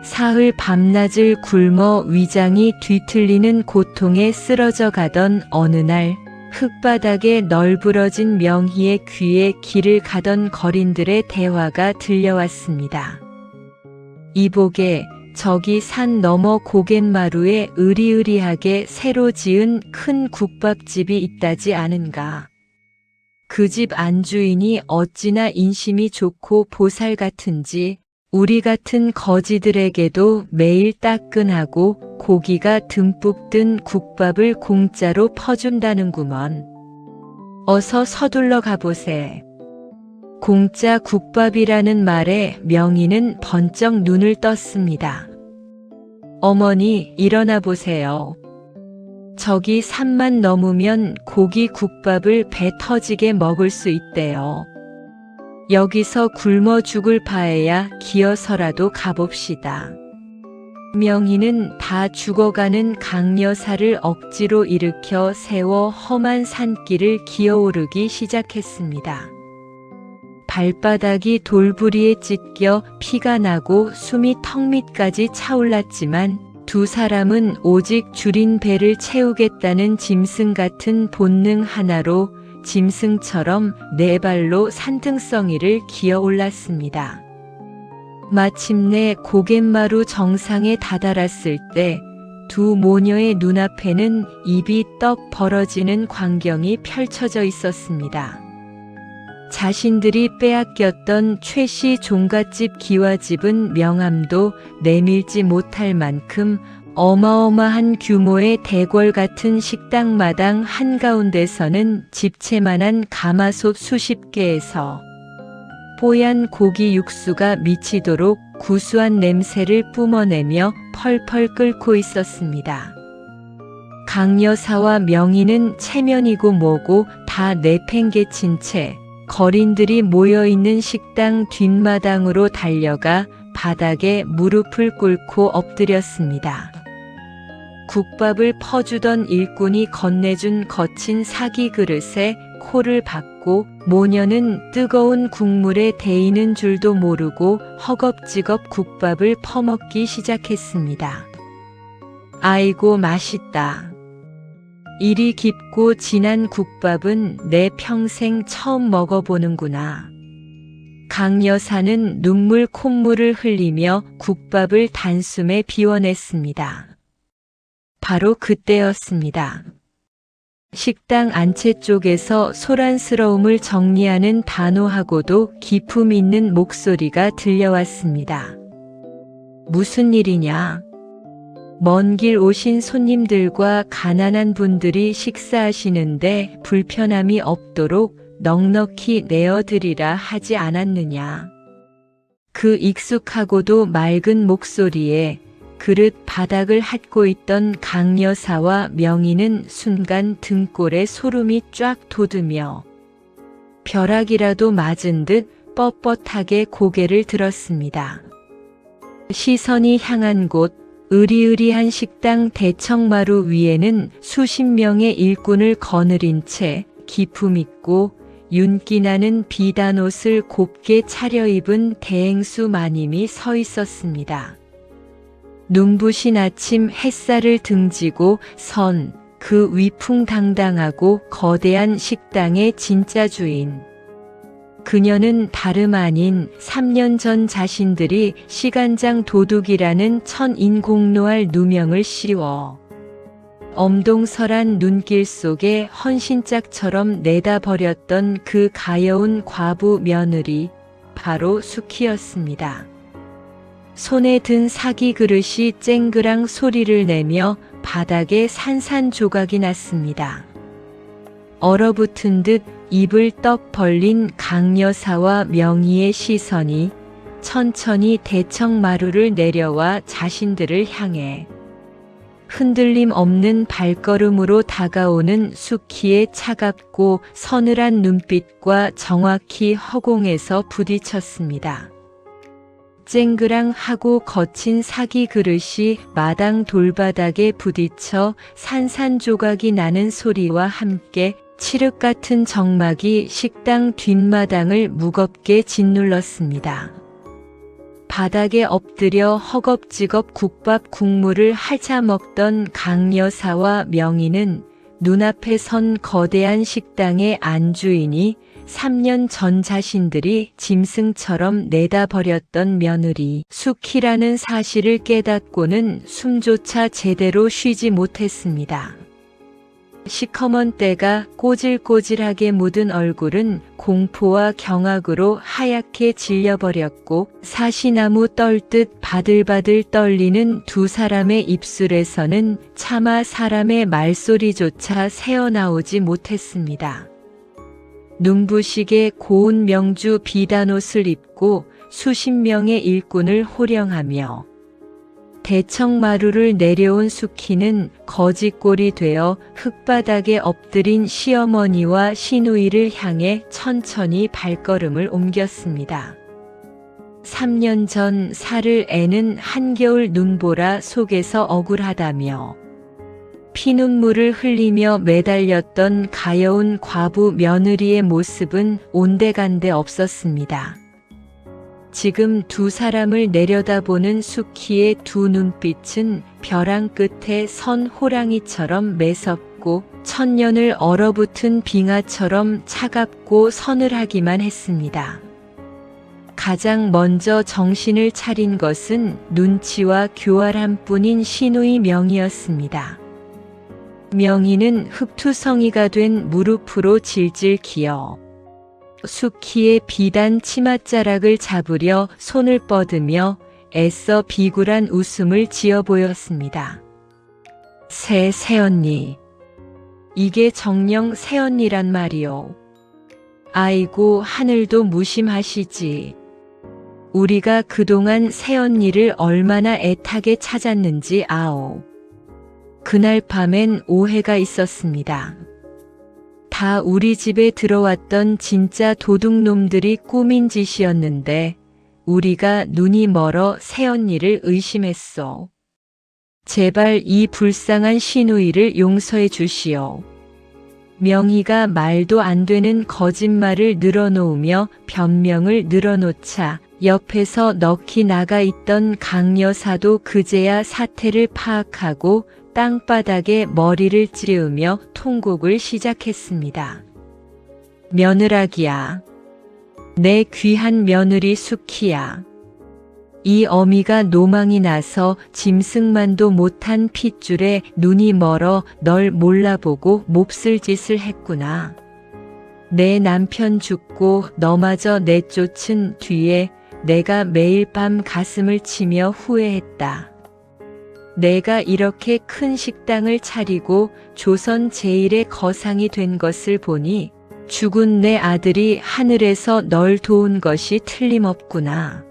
사흘 밤낮을 굶어 위장이 뒤틀리는 고통에 쓰러져 가던 어느 날, 흙바닥에 널브러진 명희의 귀에 길을 가던 거린들의 대화가 들려왔습니다. 이보게, 저기 산 너머 고갯마루에 으리으리하게 새로 지은 큰 국밥집이 있다지 않은가. 그 집 안주인이 어찌나 인심이 좋고 보살 같은지 우리 같은 거지들에게도 매일 따끈하고 고기가 듬뿍 든 국밥을 공짜로 퍼준다는구먼. 어서 서둘러 가보세. 공짜 국밥이라는 말에 명희는 번쩍 눈을 떴습니다. 어머니, 일어나 보세요. 저기 산만 넘으면 고기 국밥을 배 터지게 먹을 수 있대요. 여기서 굶어 죽을 바에야 기어서라도 가봅시다. 명희는 다 죽어가는 강여사를 억지로 일으켜 세워 험한 산길을 기어오르기 시작했습니다. 발바닥이 돌부리에 찢겨 피가 나고 숨이 턱 밑까지 차올랐지만 두 사람은 오직 줄인 배를 채우겠다는 짐승 같은 본능 하나로 짐승처럼 네 발로 산등성이를 기어 올랐습니다. 마침내 고갯마루 정상에 다다랐을 때 두 모녀의 눈앞에는 입이 떡 벌어지는 광경이 펼쳐져 있었습니다. 자신들이 빼앗겼던 최씨 종갓집 기와집은 명함도 내밀지 못할 만큼 어마어마한 규모의 대궐 같은 식당마당 한가운데서는 집채만한 가마솥 수십 개에서 뽀얀 고기 육수가 미치도록 구수한 냄새를 뿜어내며 펄펄 끓고 있었습니다. 강여사와 명희는 체면이고 뭐고 다 내팽개친 채 거린들이 모여있는 식당 뒷마당으로 달려가 바닥에 무릎을 꿇고 엎드렸습니다. 국밥을 퍼주던 일꾼이 건네준 거친 사기 그릇에 코를 박고 모녀는 뜨거운 국물에 데이는 줄도 모르고 허겁지겁 국밥을 퍼먹기 시작했습니다. 아이고 맛있다. 이리 깊고 진한 국밥은 내 평생 처음 먹어보는구나. 강 여사는 눈물 콧물을 흘리며 국밥을 단숨에 비워냈습니다. 바로 그때였습니다. 식당 안채 쪽에서 소란스러움을 정리하는 단호하고도 기품 있는 목소리가 들려왔습니다. 무슨 일이냐? 먼 길 오신 손님들과 가난한 분들이 식사하시는데 불편함이 없도록 넉넉히 내어드리라 하지 않았느냐. 그 익숙하고도 맑은 목소리에 그릇 바닥을 핥고 있던 강여사와 명희는 순간 등골에 소름이 쫙 돋으며 벼락이라도 맞은 듯 뻣뻣하게 고개를 들었습니다. 시선이 향한 곳, 으리으리한 식당 대청마루 위에는 수십 명의 일꾼을 거느린 채 기품 있고 윤기 나는 비단옷을 곱게 차려입은 대행수 마님이 서 있었습니다. 눈부신 아침 햇살을 등지고 선 그 위풍당당하고 거대한 식당의 진짜 주인. 그녀는 다름 아닌 3년 전 자신들이 시간장 도둑이라는 천인공노할 누명을 씌워 엄동설한 눈길 속에 헌신짝처럼 내다버렸던 그 가여운 과부 며느리, 바로 수키였습니다. 손에 든 사기 그릇이 쨍그랑 소리를 내며 바닥에 산산조각이 났습니다. 얼어붙은 듯 입을 떡 벌린 강여사와 명희의 시선이 천천히 대청마루를 내려와 자신들을 향해 흔들림 없는 발걸음으로 다가오는 수키의 차갑고 서늘한 눈빛과 정확히 허공에서 부딪혔습니다. 쨍그랑하고 거친 사기 그릇이 마당 돌바닥에 부딪혀 산산조각이 나는 소리와 함께 칠흑 같은 정막이 식당 뒷마당을 무겁게 짓눌렀습니다. 바닥에 엎드려 허겁지겁 국밥 국물을 핥아 먹던 강여사와 명희는 눈앞에 선 거대한 식당의 안주인이 3년 전 자신들이 짐승처럼 내다버렸던 며느리 수키라는 사실을 깨닫고는 숨조차 제대로 쉬지 못했습니다. 시커먼 때가 꼬질꼬질하게 묻은 얼굴은 공포와 경악으로 하얗게 질려버렸고 사시나무 떨듯 바들바들 떨리는 두 사람의 입술에서는 차마 사람의 말소리조차 새어나오지 못했습니다. 눈부시게 고운 명주 비단옷을 입고 수십 명의 일꾼을 호령하며 대청마루를 내려온 수키는 거지꼴이 되어 흙바닥에 엎드린 시어머니와 시누이를 향해 천천히 발걸음을 옮겼습니다. 3년 전 살을 애는 한겨울 눈보라 속에서 억울하다며 피눈물을 흘리며 매달렸던 가여운 과부 며느리의 모습은 온데간데 없었습니다. 지금 두 사람을 내려다보는 수키의 두 눈빛은 벼랑 끝에 선 호랑이처럼 매섭고 천년을 얼어붙은 빙하처럼 차갑고 서늘하기만 했습니다. 가장 먼저 정신을 차린 것은 눈치와 교활함뿐인 시누이 명희였습니다. 명희는 흙투성이가 된 무릎으로 질질 기어 수키의 비단 치맛자락을 잡으려 손을 뻗으며 애써 비굴한 웃음을 지어 보였습니다. 새언니. 이게 정녕 새언니란 말이오. 아이고 하늘도 무심하시지. 우리가 그동안 새언니를 얼마나 애타게 찾았는지 아오. 그날 밤엔 오해가 있었습니다. 다 우리 집에 들어왔던 진짜 도둑놈들이 꾸민 짓이었는데 우리가 눈이 멀어 새언니를 의심했소. 제발 이 불쌍한 시누이를 용서해 주시오. 명희가 말도 안 되는 거짓말을 늘어놓으며 변명을 늘어놓자 옆에서 넋이 나가 있던 강여사도 그제야 사태를 파악하고 땅바닥에 머리를 찌르며 통곡을 시작했습니다. 며느라기야. 내 귀한 며느리 수키야. 이 어미가 노망이 나서 짐승만도 못한 핏줄에 눈이 멀어 널 몰라보고 몹쓸 짓을 했구나. 내 남편 죽고 너마저 내쫓은 뒤에 내가 매일 밤 가슴을 치며 후회했다. 내가 이렇게 큰 식당을 차리고 조선 제일의 거상이 된 것을 보니 죽은 내 아들이 하늘에서 널 도운 것이 틀림없구나.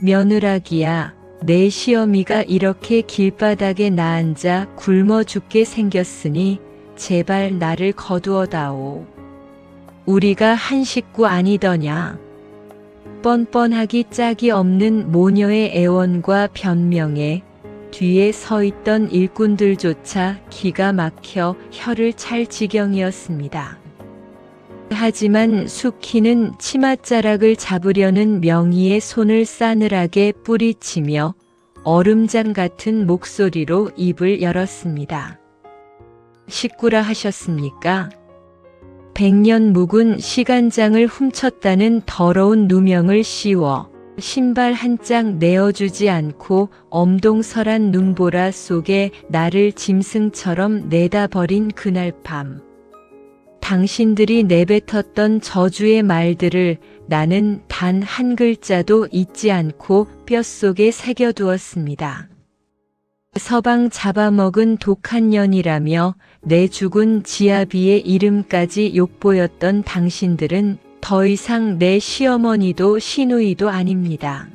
며느라기야, 내 시어미가 이렇게 길바닥에 나앉아 굶어 죽게 생겼으니 제발 나를 거두어다오. 우리가 한 식구 아니더냐. 뻔뻔하기 짝이 없는 모녀의 애원과 변명에 뒤에 서 있던 일꾼들조차 기가 막혀 혀를 찰 지경이었습니다. 하지만 수키는 치맛자락을 잡으려는 명희의 손을 싸늘하게 뿌리치며 얼음장 같은 목소리로 입을 열었습니다. 식구라 하셨습니까? 100년 묵은 시간장을 훔쳤다는 더러운 누명을 씌워 신발 한 짝 내어주지 않고 엄동설한 눈보라 속에 나를 짐승처럼 내다버린 그날 밤. 당신들이 내뱉었던 저주의 말들을 나는 단 한 글자도 잊지 않고 뼛속에 새겨두었습니다. 서방 잡아먹은 독한 년이라며 내 죽은 지아비의 이름까지 욕보였던 당신들은 더 이상 내 시어머니도 시누이도 아닙니다.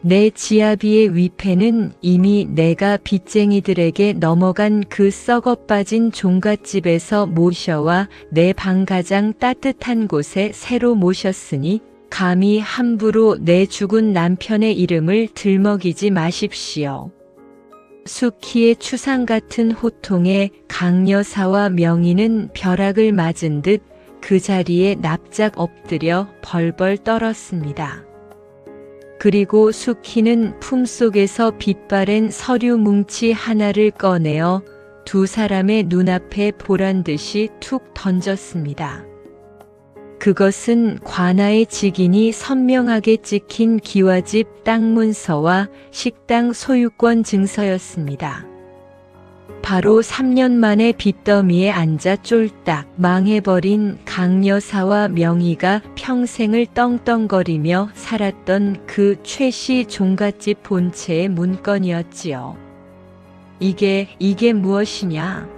내 지아비의 위패는 이미 내가 빚쟁이들에게 넘어간 그 썩어빠진 종갓집에서 모셔와 내 방가장 따뜻한 곳에 새로 모셨으니 감히 함부로 내 죽은 남편의 이름을 들먹이지 마십시오. 수키의 추상 같은 호통에 강여사와 명희는 벼락을 맞은 듯 그 자리에 납작 엎드려 벌벌 떨었습니다. 그리고 수키는 품속에서 빛바랜 서류 뭉치 하나를 꺼내어 두 사람의 눈앞에 보란듯이 툭 던졌습니다. 그것은 관아의 직인이 선명하게 찍힌 기와집 땅 문서와 식당 소유권 증서였습니다. 바로 3년 만에 빚더미에 앉아 쫄딱 망해버린 강여사와 명희가 평생을 떵떵거리며 살았던 그 최씨 종갓집 본체의 문건이었지요. 이게 무엇이냐?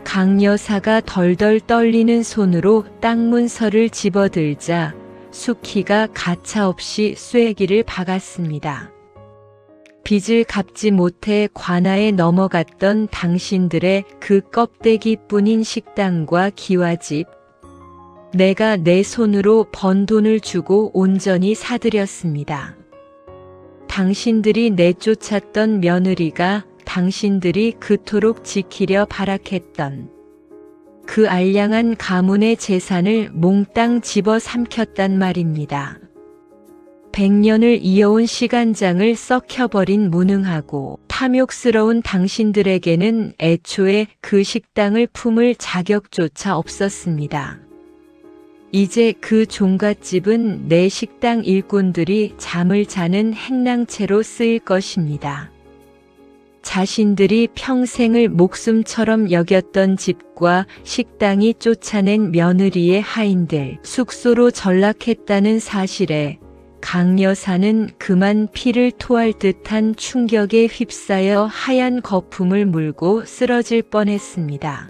강여사가 덜덜 떨리는 손으로 땅 문서를 집어들자 수키가 가차없이 쐐기를 박았습니다. 빚을 갚지 못해 관아에 넘어갔던 당신들의 그 껍데기뿐인 식당과 기와집, 내가 내 손으로 번 돈을 주고 온전히 사들였습니다. 당신들이 내쫓았던 며느리가 당신들이 그토록 지키려 발악했던 그 알량한 가문의 재산을 몽땅 집어삼켰단 말입니다. 100년을 이어온 시간장을 썩혀버린 무능하고 탐욕스러운 당신들에게는 애초에 그 식당을 품을 자격조차 없었습니다. 이제 그 종갓집은 내 식당 일꾼들이 잠을 자는 행랑채로 쓰일 것입니다. 자신들이 평생을 목숨처럼 여겼던 집과 식당이 쫓아낸 며느리의 하인들 숙소로 전락했다는 사실에 강여사는 그만 피를 토할 듯한 충격에 휩싸여 하얀 거품을 물고 쓰러질 뻔했습니다.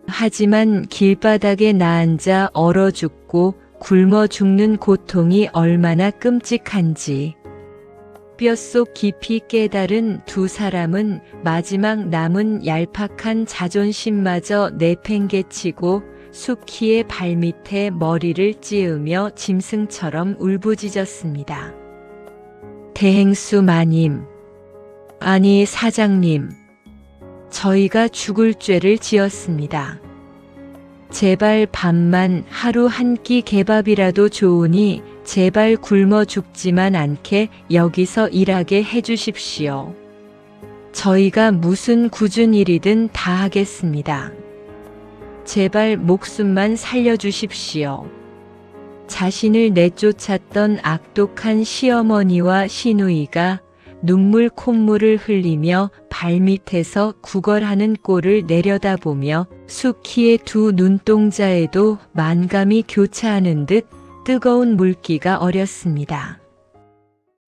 하지만 길바닥에 나앉아 얼어 죽고 굶어 죽는 고통이 얼마나 끔찍한지 뼛속 깊이 깨달은 두 사람은 마지막 남은 얄팍한 자존심마저 내팽개치고 수키의 발밑에 머리를 찌으며 짐승처럼 울부짖었습니다. 대행수 마님, 아니 사장님, 저희가 죽을 죄를 지었습니다. 제발 밤만 하루 한 끼 개밥이라도 좋으니 제발 굶어 죽지만 않게 여기서 일하게 해주십시오. 저희가 무슨 굳은 일이든 다 하겠습니다. 제발 목숨만 살려주십시오. 자신을 내쫓았던 악독한 시어머니와 시누이가 눈물 콧물을 흘리며 발밑에서 구걸하는 꼴을 내려다보며 수키의 두 눈동자에도 만감이 교차하는 듯 뜨거운 물기가 어렸습니다.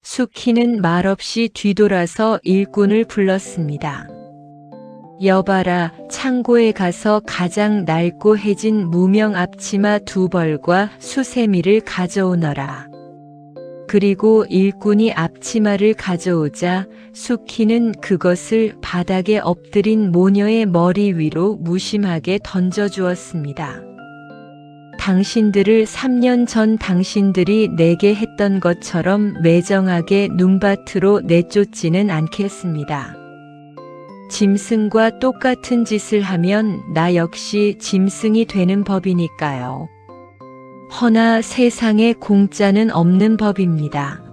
수키는 말없이 뒤돌아서 일꾼을 불렀습니다. 여봐라, 창고에 가서 가장 낡고 해진 무명 앞치마 2벌과 수세미를 가져오너라. 그리고 일꾼이 앞치마를 가져오자 수키는 그것을 바닥에 엎드린 모녀의 머리 위로 무심하게 던져주었습니다. 당신들을 3년 전 당신들이 내게 했던 것처럼 매정하게 눈밭으로 내쫓지는 않겠습니다. 짐승과 똑같은 짓을 하면 나 역시 짐승이 되는 법이니까요. 허나 세상에 공짜는 없는 법입니다.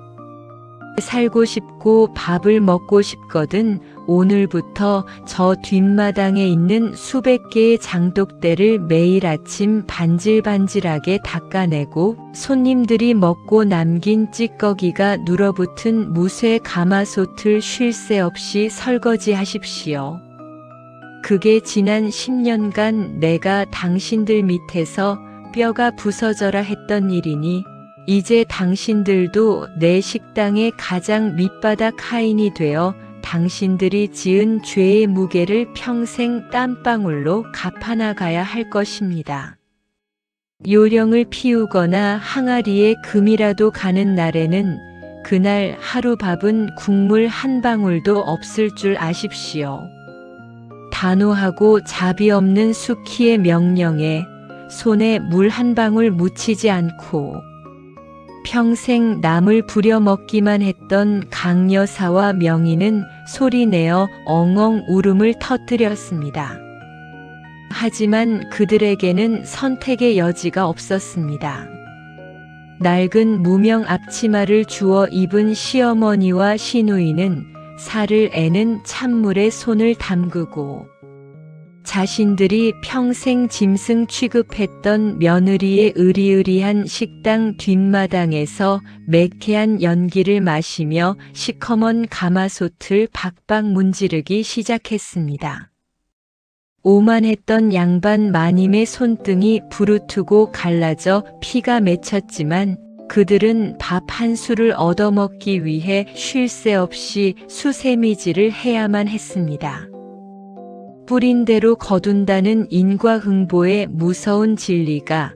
살고 싶고 밥을 먹고 싶거든 오늘부터 저 뒷마당에 있는 수백 개의 장독대를 매일 아침 반질반질하게 닦아내고 손님들이 먹고 남긴 찌꺼기가 눌어붙은 무쇠 가마솥을 쉴 새 없이 설거지하십시오. 그게 지난 10년간 내가 당신들 밑에서 뼈가 부서져라 했던 일이니 이제 당신들도 내 식당의 가장 밑바닥 하인이 되어 당신들이 지은 죄의 무게를 평생 땀방울로 갚아나가야 할 것입니다. 요령을 피우거나 항아리에 금이라도 가는 날에는 그날 하루 밥은 국물 한 방울도 없을 줄 아십시오. 단호하고 자비 없는 수키의 명령에 손에 물 한 방울 묻히지 않고 평생 남을 부려먹기만 했던 강여사와 명희는 소리내어 엉엉 울음을 터뜨렸습니다. 하지만 그들에게는 선택의 여지가 없었습니다. 낡은 무명 앞치마를 주워 입은 시어머니와 시누이는 살을 애는 찬물에 손을 담그고 자신들이 평생 짐승 취급했던 며느리의 으리으리한 식당 뒷마당에서 매캐한 연기를 마시며 시커먼 가마솥을 박박 문지르기 시작했습니다. 오만했던 양반 마님의 손등이 부르트고 갈라져 피가 맺혔지만 그들은 밥 한 수를 얻어먹기 위해 쉴 새 없이 수세미질을 해야만 했습니다. 뿌린 대로 거둔다는 인과응보의 무서운 진리가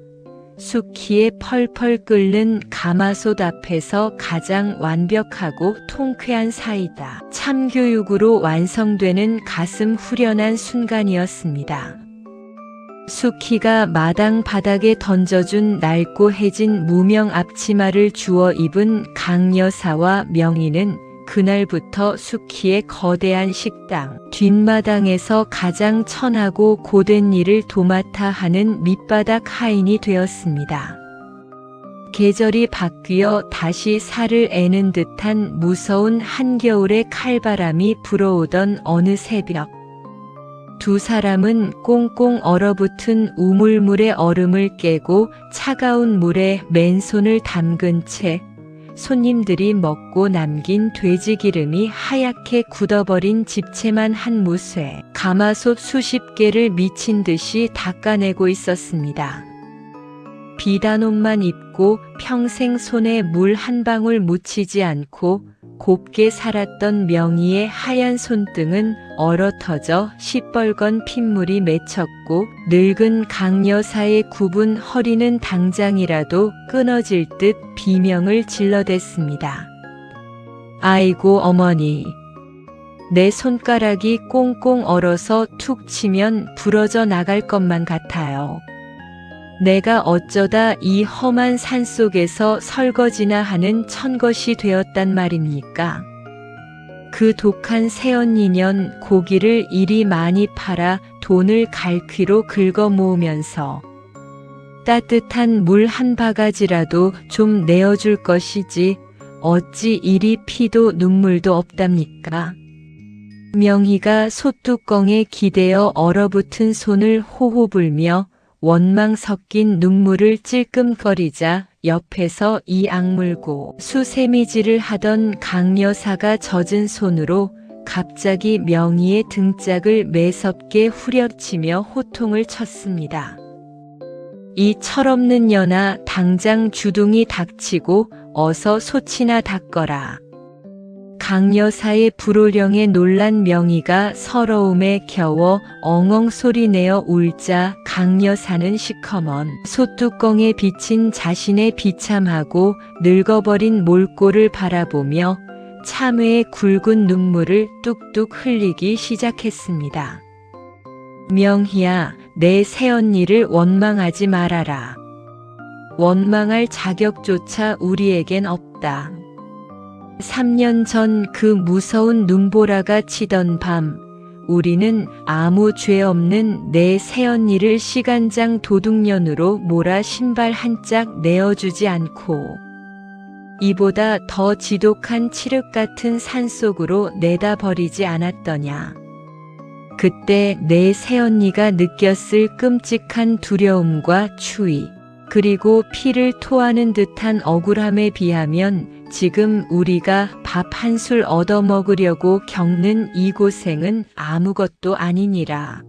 수키에 펄펄 끓는 가마솥 앞에서 가장 완벽하고 통쾌한 사이다. 참교육으로 완성되는 가슴 후련한 순간이었습니다. 수키가 마당 바닥에 던져준 낡고 해진 무명 앞치마를 주워 입은 강여사와 명희는 그날부터 수키의 거대한 식당 뒷마당에서 가장 천하고 고된 일을 도맡아 하는 밑바닥 하인이 되었습니다. 계절이 바뀌어 다시 살을 애는 듯한 무서운 한겨울의 칼바람이 불어오던 어느 새벽, 두 사람은 꽁꽁 얼어붙은 우물물의 얼음을 깨고 차가운 물에 맨손을 담근 채 손님들이 먹고 남긴 돼지기름이 하얗게 굳어버린 집채만 한 무쇠 가마솥 수십 개를 미친 듯이 닦아내고 있었습니다. 비단옷만 입고 평생 손에 물 한 방울 묻히지 않고 곱게 살았던 명희의 하얀 손등은 얼어터져 시뻘건 핏물이 맺혔고 늙은 강여사의 굽은 허리는 당장이라도 끊어질 듯 비명을 질러댔습니다. 아이고 어머니, 내 손가락이 꽁꽁 얼어서 툭 치면 부러져 나갈 것만 같아요. 내가 어쩌다 이 험한 산속에서 설거지나 하는 천것이 되었단 말입니까? 그 독한 새언니년 고기를 이리 많이 팔아 돈을 갈퀴로 긁어 모으면서 따뜻한 물 한 바가지라도 좀 내어줄 것이지 어찌 이리 피도 눈물도 없답니까? 명희가 솥뚜껑에 기대어 얼어붙은 손을 호호 불며 원망 섞인 눈물을 찔끔거리자 옆에서 이 악물고 수세미질을 하던 강여사가 젖은 손으로 갑자기 명희의 등짝을 매섭게 후려치며 호통을 쳤습니다. 이 철없는 년아, 당장 주둥이 닥치고 어서 솥이나 닦거라. 강여사의 불호령에 놀란 명희가 서러움에 겨워 엉엉 소리내어 울자 강여사는 시커먼 솥뚜껑에 비친 자신의 비참하고 늙어버린 몰골을 바라보며 참회의 굵은 눈물을 뚝뚝 흘리기 시작했습니다. 명희야, 내 새언니를 원망하지 말아라. 원망할 자격조차 우리에겐 없다. 3년 전 그 무서운 눈보라가 치던 밤, 우리는 아무 죄 없는 내 새언니를 시간장 도둑년으로 몰아 신발 한 짝 내어주지 않고 이보다 더 지독한 칠흑 같은 산속으로 내다 버리지 않았더냐. 그때 내 새언니가 느꼈을 끔찍한 두려움과 추위, 그리고 피를 토하는 듯한 억울함에 비하면 지금 우리가 밥 한 술 얻어먹으려고 겪는 이 고생은 아무것도 아니니라.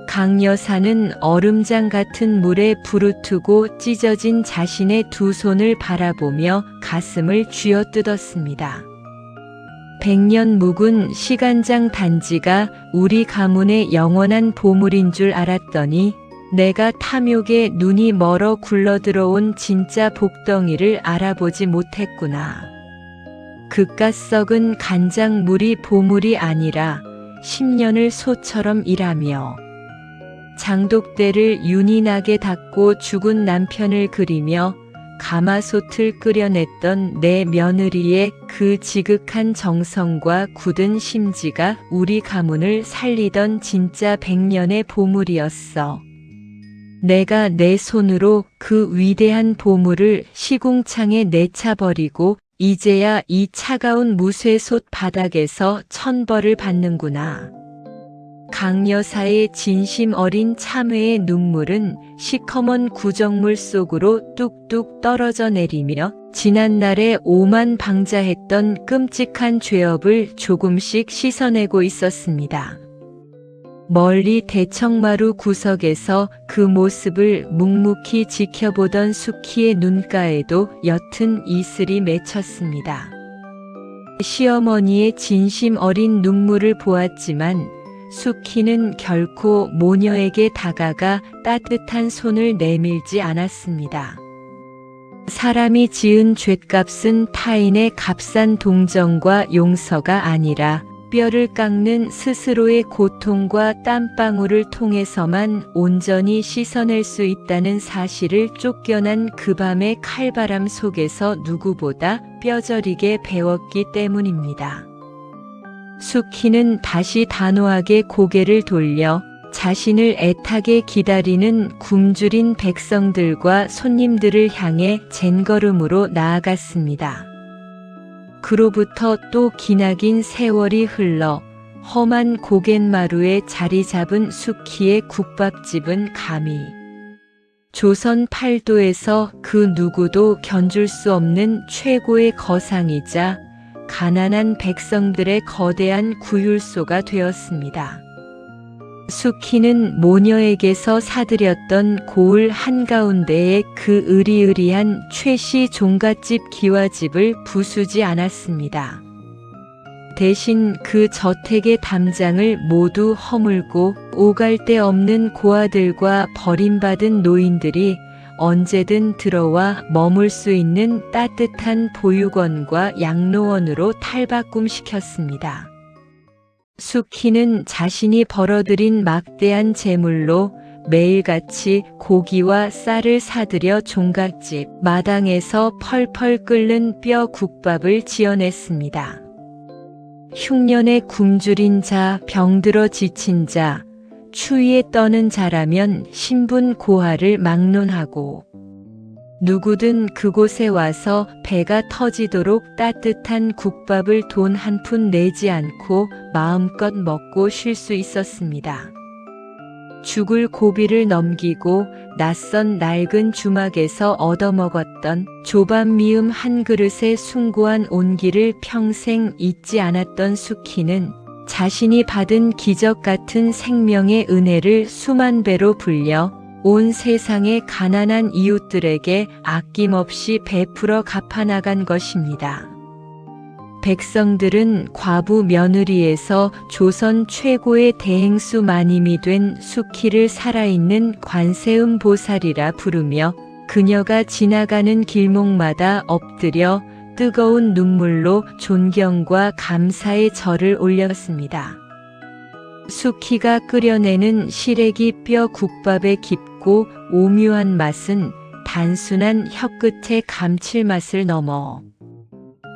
강 여사는 얼음장 같은 물에 부르트고 찢어진 자신의 두 손을 바라보며 가슴을 쥐어뜯었습니다. 100년 묵은 시간장 단지가 우리 가문의 영원한 보물인 줄 알았더니 내가 탐욕에 눈이 멀어 굴러들어온 진짜 복덩이를 알아보지 못했구나. 그깟 썩은 간장물이 보물이 아니라 10년을 소처럼 일하며 장독대를 윤희나게 닦고 죽은 남편을 그리며 가마솥을 끓여냈던 내 며느리의 그 지극한 정성과 굳은 심지가 우리 가문을 살리던 진짜 100년의 보물이었어. 내가 내 손으로 그 위대한 보물을 시궁창에 내차버리고 이제야 이 차가운 무쇠솥 바닥에서 천벌을 받는구나. 강 여사의 진심 어린 참회의 눈물은 시커먼 구정물 속으로 뚝뚝 떨어져 내리며 지난날에 오만방자했던 끔찍한 죄업을 조금씩 씻어내고 있었습니다. 멀리 대청마루 구석에서 그 모습을 묵묵히 지켜보던 수키의 눈가에도 옅은 이슬이 맺혔습니다. 시어머니의 진심 어린 눈물을 보았지만 수키는 결코 모녀에게 다가가 따뜻한 손을 내밀지 않았습니다. 사람이 지은 죗값은 타인의 값싼 동정과 용서가 아니라 뼈를 깎는 스스로의 고통과 땀방울을 통해서만 온전히 씻어낼 수 있다는 사실을 쫓겨난 그 밤의 칼바람 속에서 누구보다 뼈저리게 배웠기 때문입니다. 수키는 다시 단호하게 고개를 돌려 자신을 애타게 기다리는 굶주린 백성들과 손님들을 향해 젠걸음으로 나아갔습니다. 그로부터 또 기나긴 세월이 흘러 험한 고갯마루에 자리 잡은 수키의 국밥집은 감히 조선 팔도에서 그 누구도 견줄 수 없는 최고의 거상이자 가난한 백성들의 거대한 구율소가 되었습니다. 수키는 모녀에게서 사들였던 고을 한가운데에 그 으리으리한 최씨 종갓집 기와집을 부수지 않았습니다. 대신 그 저택의 담장을 모두 허물고 오갈 데 없는 고아들과 버림받은 노인들이 언제든 들어와 머물 수 있는 따뜻한 보육원과 양로원으로 탈바꿈시켰습니다. 수키는 자신이 벌어들인 막대한 재물로 매일같이 고기와 쌀을 사들여 종갓집 마당에서 펄펄 끓는 뼈 국밥을 지어냈습니다. 흉년에 굶주린 자, 병들어 지친 자, 추위에 떠는 자라면 신분 고하를 막론하고 누구든 그곳에 와서 배가 터지도록 따뜻한 국밥을 돈 한 푼 내지 않고 마음껏 먹고 쉴 수 있었습니다. 죽을 고비를 넘기고 낯선 낡은 주막에서 얻어먹었던 조밤미음 한 그릇의 숭고한 온기를 평생 잊지 않았던 수키는 자신이 받은 기적 같은 생명의 은혜를 수만 배로 불려 온 세상의 가난한 이웃들에게 아낌없이 베풀어 갚아나간 것입니다. 백성들은 과부 며느리에서 조선 최고의 대행수 마님이 된 수키를 살아있는 관세음 보살이라 부르며 그녀가 지나가는 길목마다 엎드려 뜨거운 눈물로 존경과 감사의 절을 올렸습니다. 수키가 끓여내는 시래기 뼈 국밥의 깊고 오묘한 맛은 단순한 혀끝의 감칠맛을 넘어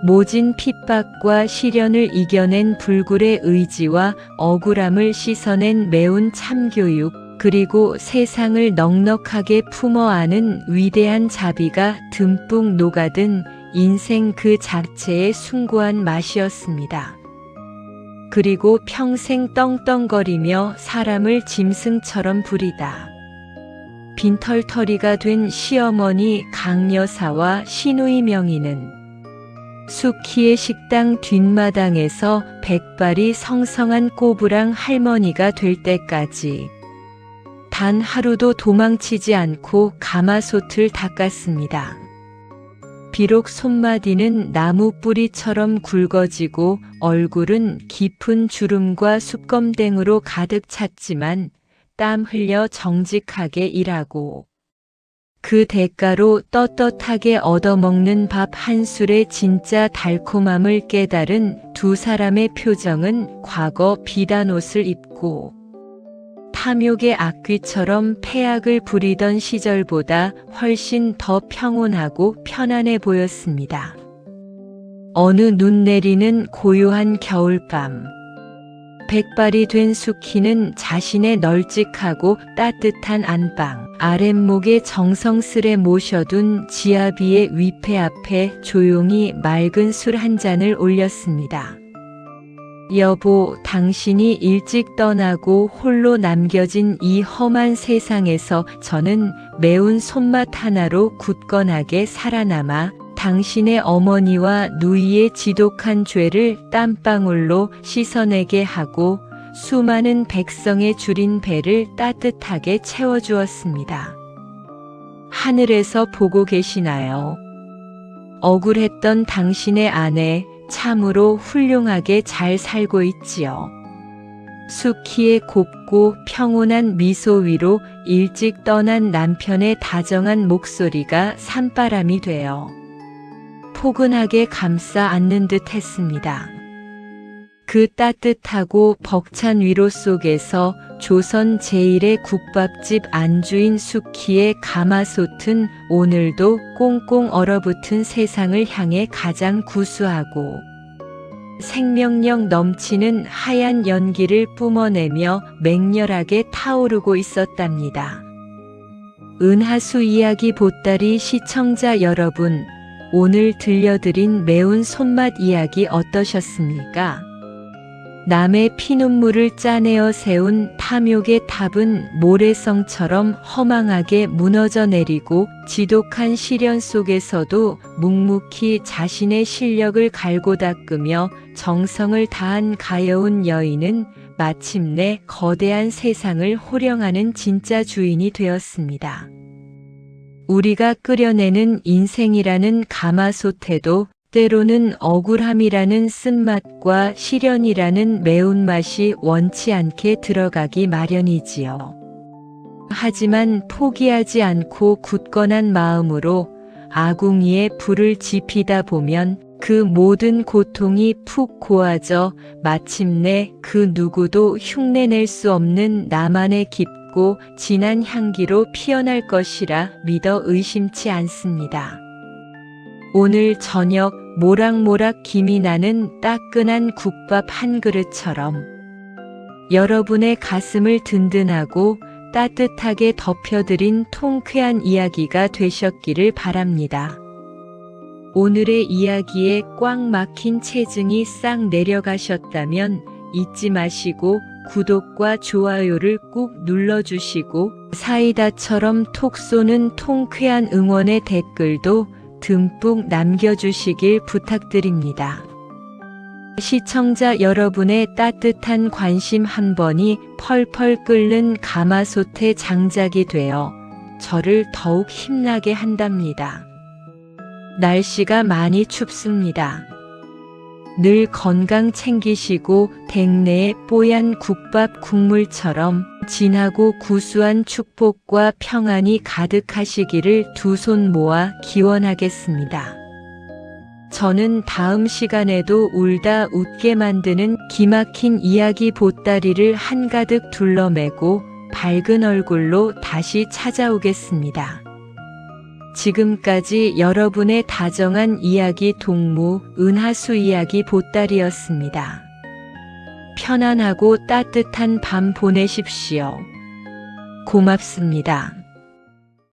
모진 핍박과 시련을 이겨낸 불굴의 의지와 억울함을 씻어낸 매운 참교육, 그리고 세상을 넉넉하게 품어 안은 위대한 자비가 듬뿍 녹아든 인생 그 자체의 숭고한 맛이었습니다. 그리고 평생 떵떵거리며 사람을 짐승처럼 부리다 빈털터리가 된 시어머니 강여사와 시누이 명희는 수키의 식당 뒷마당에서 백발이 성성한 꼬부랑 할머니가 될 때까지 단 하루도 도망치지 않고 가마솥을 닦았습니다. 비록 손마디는 나무 뿌리처럼 굵어지고 얼굴은 깊은 주름과 숯검댕으로 가득 찼지만 땀 흘려 정직하게 일하고 그 대가로 떳떳하게 얻어먹는 밥 한 술의 진짜 달콤함을 깨달은 두 사람의 표정은 과거 비단옷을 입고 탐욕의 악귀처럼 패악을 부리던 시절보다 훨씬 더 평온하고 편안해 보였습니다. 어느 눈 내리는 고요한 겨울밤, 백발이 된 수키는 자신의 널찍하고 따뜻한 안방, 아랫목에 정성스레 모셔둔 지아비의 위패 앞에 조용히 맑은 술 한 잔을 올렸습니다. 여보, 당신이 일찍 떠나고 홀로 남겨진 이 험한 세상에서 저는 매운 손맛 하나로 굳건하게 살아남아 당신의 어머니와 누이의 지독한 죄를 땀방울로 씻어내게 하고 수많은 백성의 줄인 배를 따뜻하게 채워주었습니다. 하늘에서 보고 계시나요? 억울했던 당신의 아내, 참으로 훌륭하게 잘 살고 있지요. 수키의 곱고 평온한 미소 위로 일찍 떠난 남편의 다정한 목소리가 산바람이 되어 포근하게 감싸 안는 듯 했습니다. 그 따뜻하고 벅찬 위로 속에서 조선 제1의 국밥집 안주인 수키의 가마솥은 오늘도 꽁꽁 얼어붙은 세상을 향해 가장 구수하고 생명력 넘치는 하얀 연기를 뿜어내며 맹렬하게 타오르고 있었답니다. 은하수 이야기 보따리 시청자 여러분, 오늘 들려드린 매운 손맛 이야기 어떠셨습니까? 남의 피눈물을 짜내어 세운 탐욕의 탑은 모래성처럼 허망하게 무너져 내리고 지독한 시련 속에서도 묵묵히 자신의 실력을 갈고 닦으며 정성을 다한 가여운 여인은 마침내 거대한 세상을 호령하는 진짜 주인이 되었습니다. 우리가 끓여내는 인생이라는 가마솥에도 때로는 억울함이라는 쓴맛과 시련이라는 매운맛이 원치 않게 들어가기 마련이지요. 하지만 포기하지 않고 굳건한 마음으로 아궁이에 불을 지피다 보면 그 모든 고통이 푹 고아져 마침내 그 누구도 흉내낼 수 없는 나만의 깊고 진한 향기로 피어날 것이라 믿어 의심치 않습니다. 오늘 저녁 모락모락 김이 나는 따끈한 국밥 한 그릇처럼 여러분의 가슴을 든든하고 따뜻하게 덮여드린 통쾌한 이야기가 되셨기를 바랍니다. 오늘의 이야기에 꽉 막힌 체증이 싹 내려가셨다면 잊지 마시고 구독과 좋아요를 꾹 눌러주시고 사이다처럼 톡 쏘는 통쾌한 응원의 댓글도 듬뿍 남겨주시길 부탁드립니다. 시청자 여러분의 따뜻한 관심 한 번이 펄펄 끓는 가마솥의 장작이 되어 저를 더욱 힘나게 한답니다. 날씨가 많이 춥습니다. 늘 건강 챙기시고 댁내의 뽀얀 국밥 국물처럼 진하고 구수한 축복과 평안이 가득하시기를 두 손 모아 기원하겠습니다. 저는 다음 시간에도 울다 웃게 만드는 기막힌 이야기 보따리를 한가득 둘러매고 밝은 얼굴로 다시 찾아오겠습니다. 지금까지 여러분의 다정한 이야기 동무 은하수 이야기 보따리였습니다. 편안하고 따뜻한 밤 보내십시오. 고맙습니다.